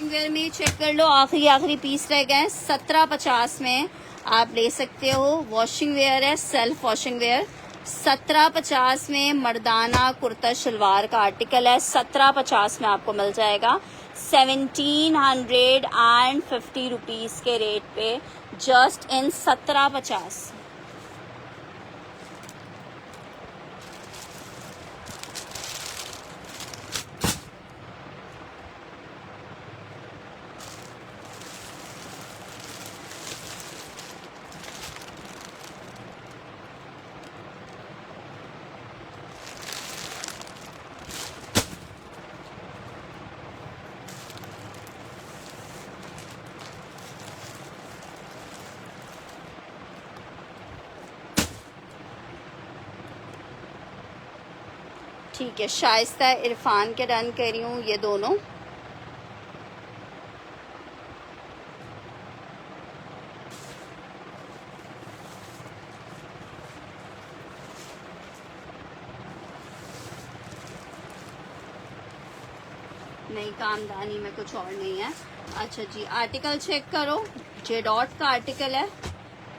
A: वेयर में चेक कर लो, आखिरी पीस रह गए हैं। 1750 में आप ले सकते हो। वॉशिंग वेयर है, सेल्फ वॉशिंग वेयर। 1750 में मर्दाना कुर्ता शलवार का आर्टिकल है। 1750 में आपको मिल जाएगा 1750 रुपीज़ के रेट पे, जस्ट इन 1750। ठीक है, शाइस्ता इरफान के डन कर रही हूँ ये दोनों। नहीं, कामदानी में कुछ और नहीं है। अच्छा जी, आर्टिकल चेक करो। जे डॉट का आर्टिकल है,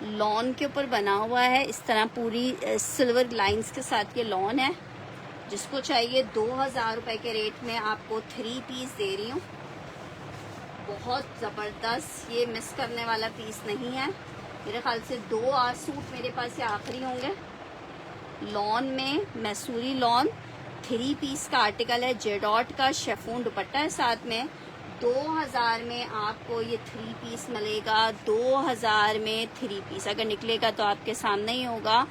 A: लॉन के ऊपर बना हुआ है इस तरह, पूरी सिल्वर लाइंस के साथ ये लॉन है। जिसको चाहिए 2000 रुपए के रेट में आपको 3 पीस दे रही हूँ। बहुत ज़बरदस्त, ये मिस करने वाला पीस नहीं है। मेरे ख्याल से 2 सूट मेरे पास ये आखिरी होंगे। लॉन में मैसूरी लॉन 3 पीस का आर्टिकल है, जेडॉट का शेफून दुपट्टा है साथ में। 2000 में आपको ये 3 पीस मिलेगा। 2000 में 3 पीस, अगर निकलेगा तो आपके सामने ही होगा।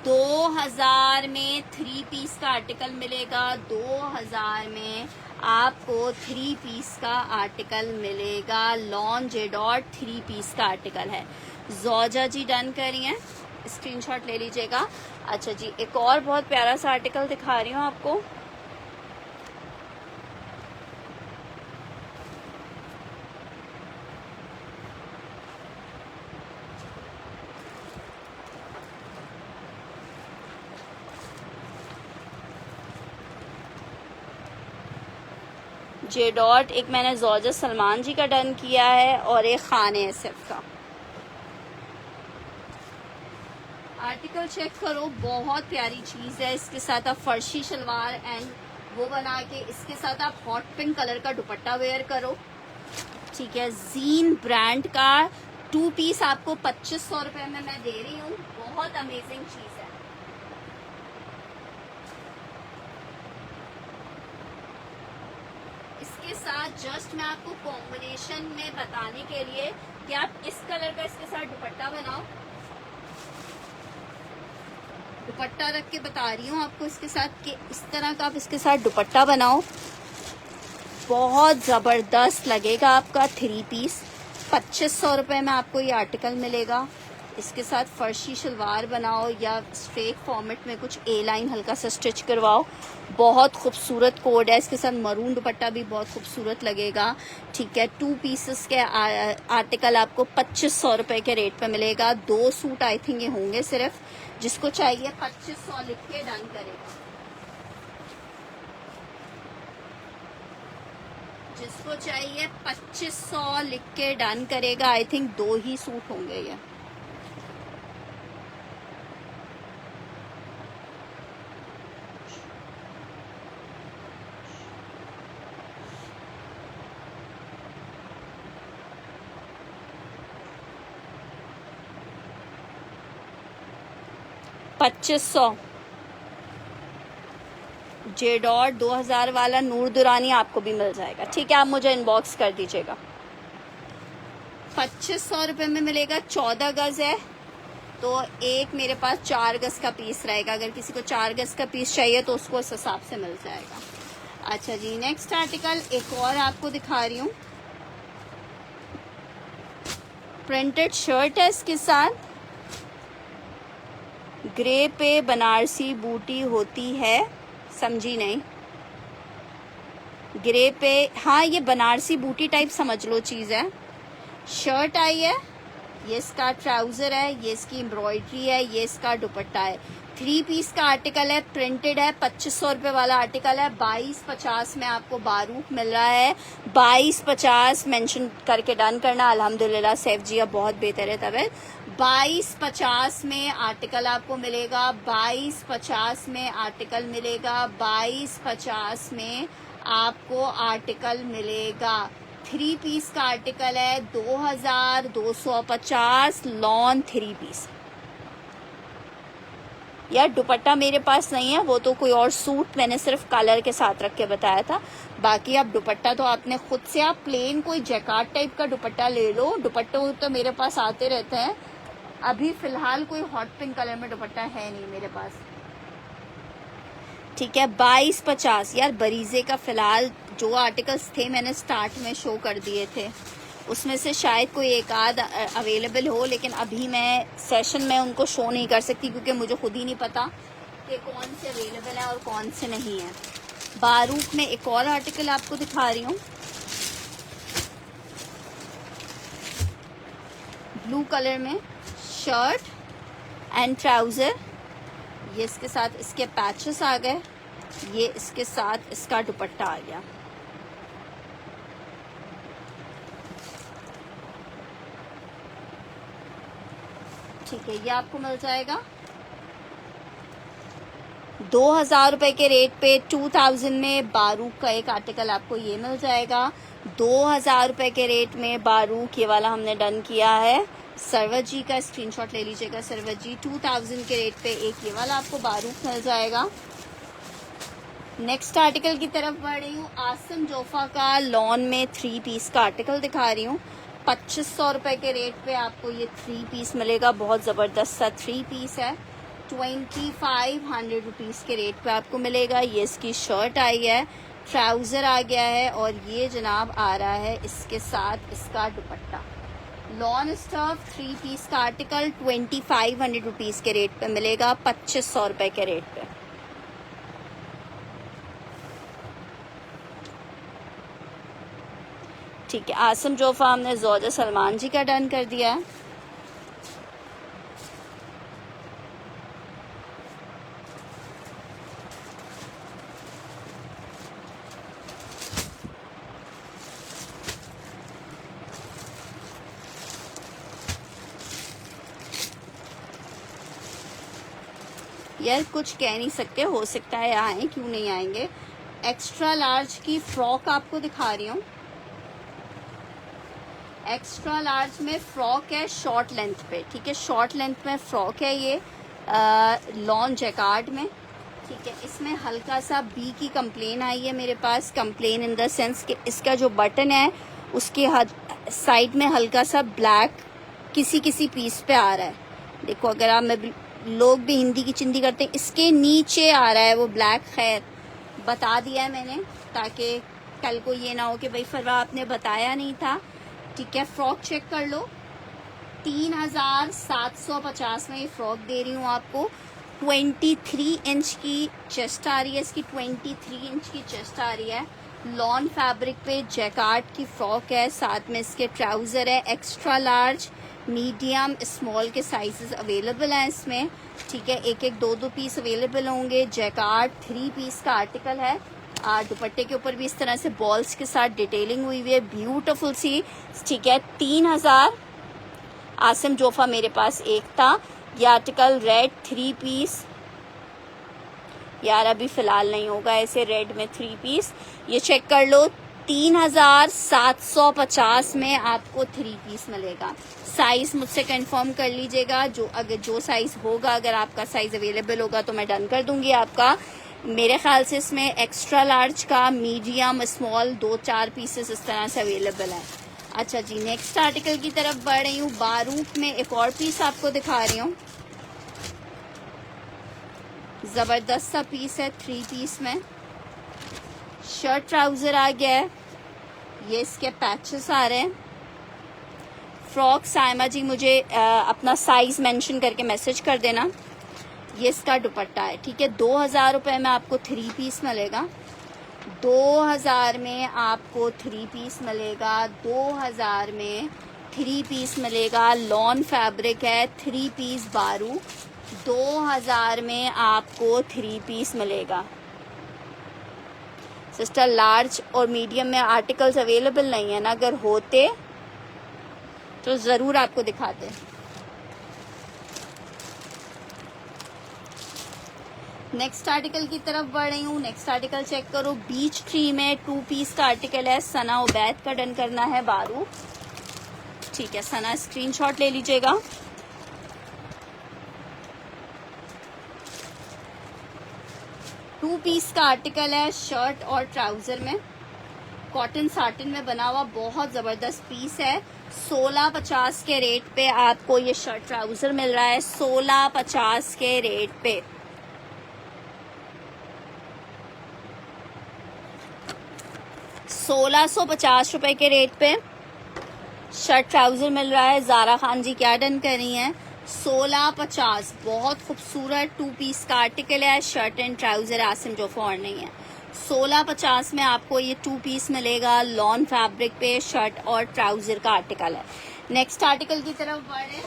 A: 2000 में 3 पीस का आर्टिकल मिलेगा। 2000 में आपको 3 पीस का आर्टिकल मिलेगा। लॉन जेडॉट 3 पीस का आर्टिकल है। जोजा जी डन करिए, स्क्रीनशॉट ले लीजिएगा। अच्छा जी, एक और बहुत प्यारा सा आर्टिकल दिखा रही हूँ आपको। जे डॉट एक मैंने जोजा सलमान जी का डन किया है और एक खान एसएफ का। आर्टिकल चेक करो, बहुत प्यारी चीज़ है। इसके साथ आप फर्शी शलवार एंड वो बना के इसके साथ आप हॉट पिंक कलर का दुपट्टा वेयर करो। ठीक है, जीन ब्रांड का 2 पीस आपको 2500 रुपए में मैं दे रही हूँ। बहुत अमेजिंग चीज़ है। इसके साथ जस्ट मैं आपको कॉम्बिनेशन में बताने के लिए कि आप इस कलर का इसके साथ दुपट्टा बनाओ। दुपट्टा रख के बता रही हूँ आपको इसके साथ कि इस तरह का आप इसके साथ दुपट्टा बनाओ। बहुत ज़बरदस्त लगेगा आपका 3 पीस। 2500 रुपये में आपको ये आर्टिकल मिलेगा। इसके साथ फर्शी शलवार बनाओ या स्ट्रेट फॉर्मेट में कुछ ए लाइन हल्का सा स्टिच करवाओ। बहुत खूबसूरत कोड है। इसके साथ मरून दुपट्टा भी बहुत खूबसूरत लगेगा। ठीक है, 2 पीसेस के आर्टिकल आपको 2500 रुपये के रेट पे मिलेगा। 2 सूट आई थिंक ये होंगे सिर्फ। जिसको चाहिए 2500 लिख के डन करेगा। जिसको चाहिए 2500 लिख के डन करेगा। आई थिंक 2 ही सूट होंगे ये। $2500 जे डॉट 2000 वाला नूर दुरानी आपको भी मिल जाएगा। ठीक है, आप मुझे इनबॉक्स कर दीजिएगा। 2500 रुपये में मिलेगा। 14 गज है तो एक मेरे पास 4 गज का पीस रहेगा। अगर किसी को 4 गज का पीस चाहिए तो उसको इस हिसाब से मिल जाएगा। अच्छा जी, नेक्स्ट आर्टिकल एक और आपको दिखा रही हूँ। प्रिंटेड शर्ट है इसके साथ। ग्रे पे बनारसी बूटी होती है, समझी नहीं। ग्रे पे, हाँ ये बनारसी बूटी टाइप समझ लो चीज़ है। शर्ट आई है, ये इसका ट्राउज़र है, ये इसकी एम्ब्रॉयडरी है, ये इसका दुपट्टा है। 3 पीस का आर्टिकल है, प्रिंटेड है। 2500 रुपये वाला आर्टिकल है। 2250 में आपको बारूक मिल रहा है। 2250 मेंशन करके डन करना। अल्हम्दुलिल्लाह सैफ जी अब बहुत बेहतर है तबीयत। 2250 में आर्टिकल आपको मिलेगा। 2250 में आर्टिकल मिलेगा। 2250 में आपको आर्टिकल मिलेगा। 3 पीस का आर्टिकल है। 2250 लॉन 3 पीस। यार दुपट्टा मेरे पास नहीं है, वो तो कोई और सूट मैंने सिर्फ कलर के साथ रख के बताया था। बाकी आप दुपट्टा तो आपने खुद से, आप प्लेन कोई जैकार्ड टाइप का दुपट्टा ले लो। दुपट्टे तो मेरे पास आते रहते हैं। अभी फिलहाल कोई हॉट पिंक कलर में दुपट्टा है नहीं मेरे पास। ठीक है, 2250। यार बरीजे का फिलहाल जो आर्टिकल्स थे मैंने स्टार्ट में शो कर दिए थे, उसमें से शायद कोई एक आध अवेलेबल हो, लेकिन अभी मैं सेशन में उनको शो नहीं कर सकती क्योंकि मुझे खुद ही नहीं पता देखते हैं कौन से अवेलेबल है और कौन से नहीं है। बारूक में एक और आर्टिकल आपको दिखा रही हूँ, ब्लू कलर में शर्ट एंड ट्राउज़र। ये इसके साथ इसके पैचेस आ गए, ये इसके साथ इसका दुपट्टा आ गया। ठीक है, ये आपको मिल जाएगा 2000 रुपए के रेट पे। 2000 में बारूक का एक आर्टिकल आपको ये मिल जाएगा 2000 रुपए के रेट में। बारूक ये वाला हमने डन किया है। सरवत जी का स्क्रीनशॉट ले लीजिएगा। सरवत जी 2000 के रेट पे एक ये वाला आपको बारूक मिल जाएगा। नेक्स्ट आर्टिकल की तरफ बढ़ रही हूँ। आसम जोफा का लॉन में 3 पीस का आर्टिकल दिखा रही हूँ। 2500 रुपए के रेट पे आपको ये 3 पीस मिलेगा। बहुत ज़बरदस्त सा 3 पीस है। 2500 रुपीज़ के रेट पे आपको मिलेगा। ये इसकी शर्ट आई है, ट्राउज़र आ गया है और ये जनाब आ रहा है इसके साथ इसका दुपट्टा। लॉन स्टफ 3 पीस का आर्टिकल 2500 रुपीज़ के रेट पे मिलेगा। 2500 रुपए के रेट पे। ठीक है, आसम जोफा हमने ज़ौजा सलमान जी का डन कर दिया है। यार कुछ कह नहीं सकते, हो सकता है आए, क्यों नहीं आएंगे। एक्स्ट्रा लार्ज की फ्रॉक आपको दिखा रही हूँ। एक्स्ट्रा लार्ज में फ्रॉक है शॉर्ट लेंथ पे। ठीक है, शॉर्ट लेंथ में फ्रॉक है ये लॉन जैकार्ड में। ठीक है, इसमें हल्का सा बी की कंप्लेन आई है मेरे पास। कंप्लेन इन द सेंस कि इसका जो बटन है उसके साइड में हल्का सा ब्लैक किसी किसी पीस पे आ रहा है। देखो, अगर आप मैं लोग भी हिंदी की चिंदी करते हैं, इसके नीचे आ रहा है वो ब्लैक। खैर बता दिया है मैंने, ताकि कल को ये ना हो कि भाई फरवा आपने बताया नहीं था। ठीक है, फ्रॉक चेक कर लो। 3750 में ये फ्रॉक दे रही हूँ आपको। 23 इंच की चेस्ट आ रही है इसकी, 23 इंच की चेस्ट आ रही है। लॉन फैब्रिक पे जैकार्ड की फ्रॉक है, साथ में इसके ट्राउज़र है। एक्स्ट्रा लार्ज, मीडियम, स्मॉल के साइजेस अवेलेबल हैं इसमें। ठीक है, एक एक दो पीस अवेलेबल होंगे। जैकार्ड 3 पीस का आर्टिकल है। दुपट्टे के ऊपर भी इस तरह से बॉल्स के साथ डिटेलिंग हुई हुई है, ब्यूटीफुल सी। ठीक है, 3000। आसिम जोफा मेरे पास एक था। ये आर्टिकल रेड 3 पीस, यार अभी फिलहाल नहीं होगा ऐसे रेड में 3 पीस। ये चेक कर लो, 3750 में आपको 3 पीस मिलेगा। साइज मुझसे कंफर्म कर लीजिएगा, जो साइज होगा, अगर आपका साइज अवेलेबल होगा तो मैं डन कर दूंगी आपका। मेरे ख्याल से इसमें एक्स्ट्रा लार्ज का, मीडियम, स्मॉल 2-4 पीसेस इस तरह से अवेलेबल है। अच्छा जी, नेक्स्ट आर्टिकल की तरफ बढ़ रही हूँ। बारूक में एक और पीस आपको दिखा रही हूँ। जबरदस्त सा पीस है, 3 पीस में। शर्ट ट्राउजर आ गया है, ये इसके पैचेस आ रहे हैं। फ्रॉक साइमा जी मुझे अपना साइज मेंशन करके मैसेज कर देना। ये इसका दुपट्टा है। ठीक है, 2000 रुपये में आपको 3 पीस मिलेगा। 2000 में आपको 3 पीस मिलेगा। 2000 में 3 पीस मिलेगा। लॉन फैब्रिक है, 3 पीस बारू। 2000 में आपको 3 पीस मिलेगा। सिस्टर, लार्ज और मीडियम में आर्टिकल्स अवेलेबल नहीं है ना, अगर होते तो ज़रूर आपको दिखाते। नेक्स्ट आर्टिकल की तरफ बढ़ रही हूँ। नेक्स्ट आर्टिकल चेक करो, बीच ट्री में 2 पीस का आर्टिकल है। सना उबैद का डन करना है बारू। ठीक है, सना स्क्रीनशॉट ले लीजिएगा। टू पीस का आर्टिकल है, शर्ट और ट्राउजर में, कॉटन साटिन में बना हुआ बहुत जबरदस्त पीस है। 1650 के रेट पे आपको ये शर्ट ट्राउजर मिल रहा है। 1650 के रेट पे। ₹1650 के रेट पे शर्ट ट्राउजर मिल रहा है। जारा खान जी क्या डन कर रही हैं? 1650, बहुत खूबसूरत 2 पीस का आर्टिकल है। Shirt and trouser Asim Jofa और नहीं है। 1650 में आपको ये 2 पीस मिलेगा। लॉन फैब्रिक पे शर्ट और ट्राउजर का आर्टिकल है। नेक्स्ट आर्टिकल की तरफ बढ़े।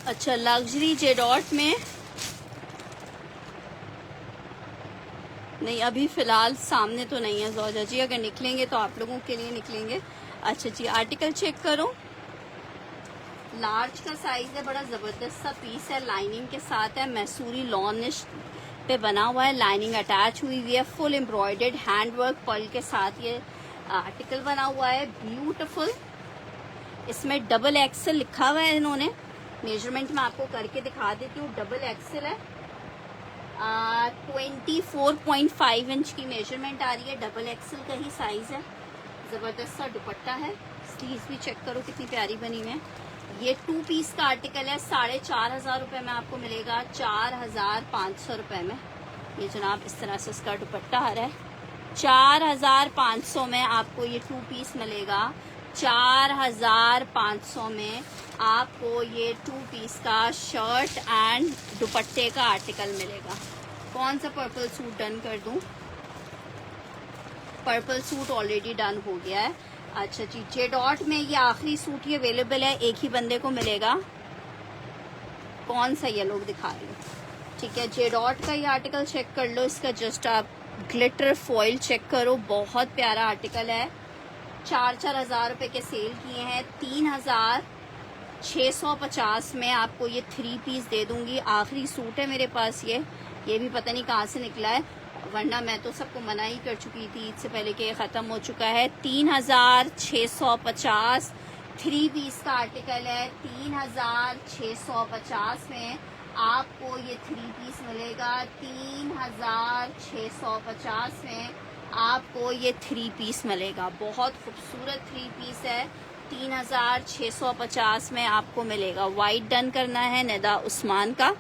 A: अच्छा, लग्जरी जेडॉट में नहीं, अभी फ़िलहाल सामने तो नहीं है जोजा जी, अगर निकलेंगे तो आप लोगों के लिए निकलेंगे। अच्छा जी, आर्टिकल चेक करो। लार्ज का साइज़ है, बड़ा ज़बरदस्त सा पीस है, लाइनिंग के साथ है। मैसूरी लॉनिश पे बना हुआ है, लाइनिंग अटैच हुई हुई है, फुल एम्ब्रॉयडर्ड हैंडवर्क पर्ल के साथ ये आर्टिकल बना हुआ है। ब्यूटीफुल। इसमें डबल एक्सेल लिखा हुआ है इन्होंने। मेजरमेंट मैं आपको करके दिखा देती हूँ। डबल एक्सेल है। 24.5 इंच की मेजरमेंट आ रही है। डबल एक्सेल का ही साइज है। ज़बरदस्त सा दुपट्टा है। स्लीव्स भी चेक करो कितनी प्यारी बनी हुई है। ये 2 पीस का आर्टिकल है। 4,500 रुपये में आपको मिलेगा। 4,500 रुपये में ये जनाब इस तरह से इसका दुपट्टा आ रहा है। 4,500 में आपको ये 2 पीस मिलेगा। 4,500 में आपको ये 2 पीस का शर्ट एंड दुपट्टे का आर्टिकल मिलेगा। कौन सा पर्पल सूट डन कर दूं? पर्पल सूट ऑलरेडी डन हो गया है। अच्छा जी, जे डॉट में ये आखिरी सूट ये अवेलेबल है, एक ही बंदे को मिलेगा। कौन सा ये लोग दिखा रही हूँ, ठीक है। जे डॉट का ये आर्टिकल चेक कर लो। इसका जस्ट आप ग्लिटर फॉइल चेक करो, बहुत प्यारा आर्टिकल है। 4-4 हज़ार रुपये के सेल किए हैं। 3,650 में आपको ये 3 पीस दे दूंगी। आखिरी सूट है मेरे पास ये भी पता नहीं कहाँ से निकला है, वरना मैं तो सबको मना ही कर चुकी थी ईद से पहले कि ये ख़त्म हो चुका है। 3,650 3 पीस का आर्टिकल है। 3,650 में आपको ये 3 पीस मिलेगा। 3,650 में आपको ये 3 पीस मिलेगा। बहुत खूबसूरत 3 पीस है। 3,650 में आपको मिलेगा। वाइट डन करना है निदा उस्मान का।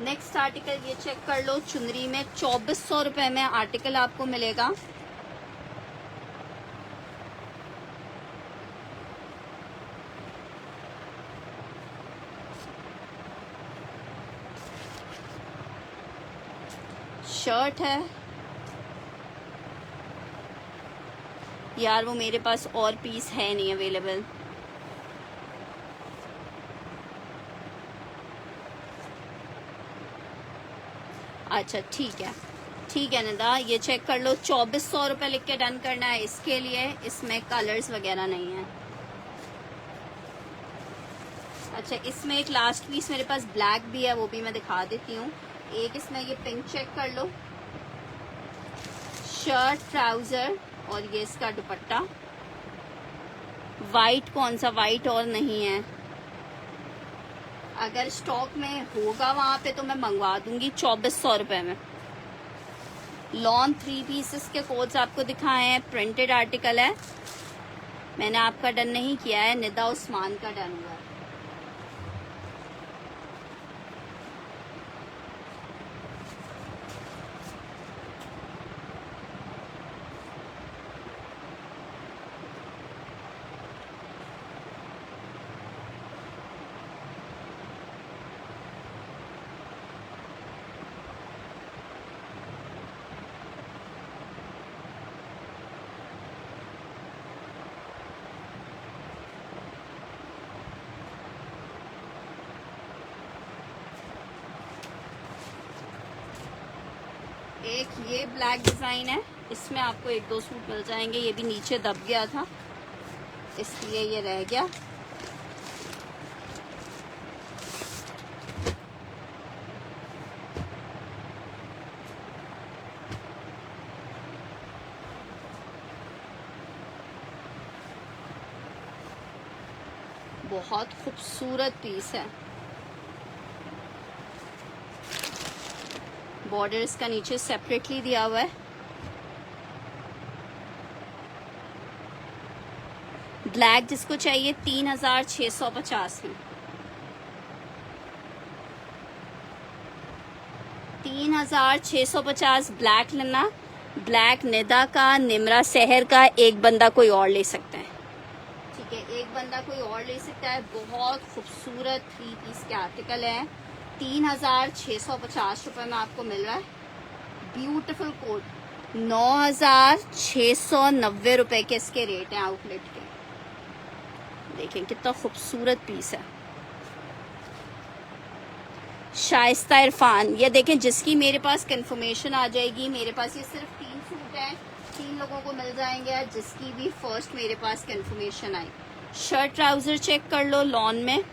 A: नेक्स्ट आर्टिकल ये चेक कर लो। चुनरी में 2,400 रुपये में आर्टिकल आपको मिलेगा। शर्ट है यार, वो मेरे पास और पीस है नहीं अवेलेबल। अच्छा ठीक है निदा, ये चेक कर लो। 2,400 रुपये लिख के डन करना है इसके लिए। इसमें कलर्स वगैरह नहीं है। अच्छा, इसमें एक लास्ट पीस मेरे पास ब्लैक भी है, वो भी मैं दिखा देती हूँ। एक इसमें ये पिंक चेक कर लो। शर्ट ट्राउजर और ये इसका दुपट्टा। वाइट कौन सा? वाइट और नहीं है। अगर स्टॉक में होगा वहां पे तो मैं मंगवा दूंगी 2,400 रुपये में। लॉन 3 पीसेस के कोड्स आपको दिखाए हैं। प्रिंटेड आर्टिकल है। मैंने आपका डन नहीं किया है, निदा उस्मान का डन हुआ है। एक ये ब्लैक डिज़ाइन है, इसमें आपको 1-2 सूट मिल जाएंगे। ये भी नीचे दब गया था इसलिए ये रह गया। बहुत खूबसूरत पीस है। बॉर्डर इसका नीचे सेपरेटली दिया हुआ है। ब्लैक जिसको चाहिए 3650 में, 3650 ब्लैक लेना। ब्लैक निदा का, निमरा शहर का एक बंदा कोई और ले सकता है, ठीक है, एक बंदा कोई और ले सकता है। बहुत खूबसूरत 3 पीस के आर्टिकल है। 3650 रुपए में आपको मिल रहा है। ब्यूटीफुल कोट 9690 रुपए के इसके रेट हैं आउटलेट के। देखें कितना खूबसूरत पीस है। शाइस्ता इरफान, ये देखें जिसकी मेरे पास कंफर्मेशन आ जाएगी, मेरे पास ये सिर्फ 3 सूट हैं, 3 लोगों को मिल जाएंगे जिसकी भी फर्स्ट मेरे पास कंफर्मेशन आई। शर्ट ट्राउजर चेक कर लो, लॉन में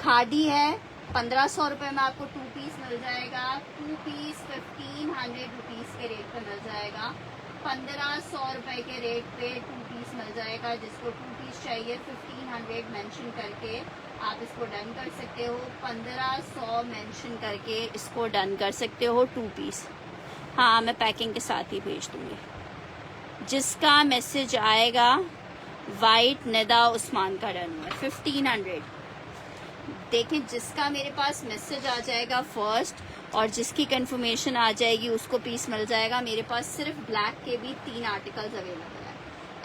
A: खादी है। 1500 रुपए में आपको 2 पीस मिल जाएगा। 2 पीस 1500 रुपीज के रेट पे मिल जाएगा। 1500 रुपए के रेट पे 2 पीस मिल जाएगा। जिसको 2 पीस चाहिए 1500 मेंशन करके आप इसको डन कर सकते हो। 1500 मेंशन करके इसको डन कर सकते हो 2 पीस। हाँ, मैं पैकिंग के साथ ही भेज दूंगी। जिसका मैसेज आएगा वाइट निदा उस्मान का डन हुआ 1500। देखें जिसका मेरे पास मैसेज आ जाएगा फर्स्ट और जिसकी कंफर्मेशन आ जाएगी उसको पीस मिल जाएगा। मेरे पास सिर्फ ब्लैक के भी 3 आर्टिकल्स अवेलेबल है।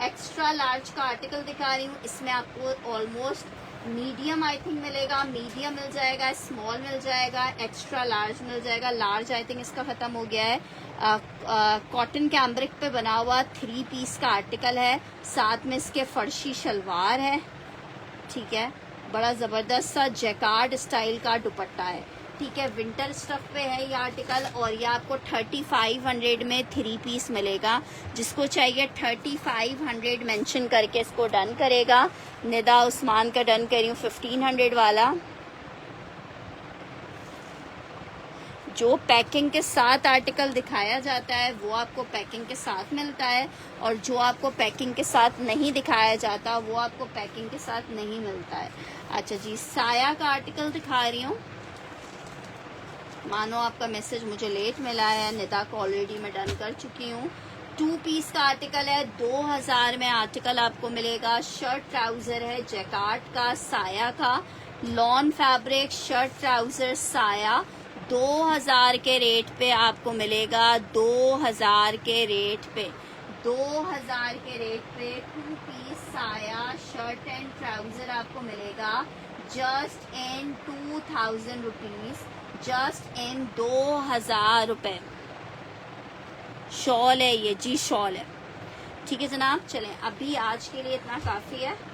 A: एक्स्ट्रा लार्ज का आर्टिकल दिखा रही हूँ, इसमें आपको ऑलमोस्ट मीडियम आई थिंक मिलेगा, मीडियम मिल जाएगा, स्मॉल मिल जाएगा, एक्स्ट्रा लार्ज मिल जाएगा। लार्ज आई थिंक इसका ख़त्म हो गया है। कॉटन कैम्ब्रिक पे बना हुआ 3 पीस का आर्टिकल है, साथ में इसके फर्शी शलवार है, ठीक है, बड़ा ज़बरदस्त सा जैकार्ड स्टाइल का दुपट्टा है, ठीक है, विंटर स्टफ पे है ये आर्टिकल। और ये आपको 3500 में 3 पीस मिलेगा। जिसको चाहिए 3500 मेंशन करके इसको डन करेगा। निदा उस्मान का डन करी हूँ 1500 वाला। जो पैकिंग के साथ आर्टिकल दिखाया जाता है वो आपको पैकिंग के साथ मिलता है, और जो आपको पैकिंग के साथ नहीं दिखाया जाता वो आपको पैकिंग के साथ नहीं मिलता है। अच्छा जी, साया का आर्टिकल दिखा रही हूँ। मानो आपका मैसेज मुझे लेट मिला है, निदा को ऑलरेडी मैं डन कर चुकी हूँ। 2 पीस का आर्टिकल है, 2000 में आर्टिकल आपको मिलेगा। शर्ट ट्राउजर है जैकार्ड का, साया का, लॉन फैब्रिक शर्ट ट्राउजर साया 2000 के रेट पे आपको मिलेगा। 2000 के रेट पे 2000 के रेट पे 2 पीस साया शर्ट एंड ट्राउजर आपको मिलेगा just in 2000 rupees, just in 2000 रुपए। शॉल है ये जी, शॉल है, ठीक है जनाब। चलें, अभी आज के लिए इतना काफ़ी है।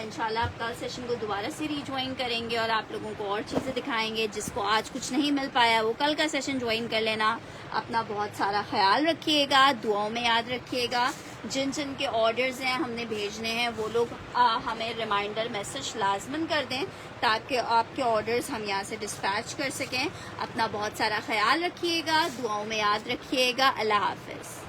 A: इंशाल्लाह आप कल सेशन को दोबारा से रीज्वाइन करेंगे और आप लोगों को और चीज़ें दिखाएंगे। जिसको आज कुछ नहीं मिल पाया वो कल का सेशन ज्वाइन कर लेना। अपना बहुत सारा ख्याल रखिएगा, दुआओं में याद रखिएगा। जिन जिन के ऑर्डर्स हैं हमने भेजने हैं वो लोग हमें रिमाइंडर मैसेज लाजमन कर दें ताकि आपके ऑर्डर्स हम यहाँ से डिस्पैच कर सकें। अपना बहुत सारा ख्याल रखिएगा, दुआओं में याद रखिएगा। अल्लाह हाफिज़।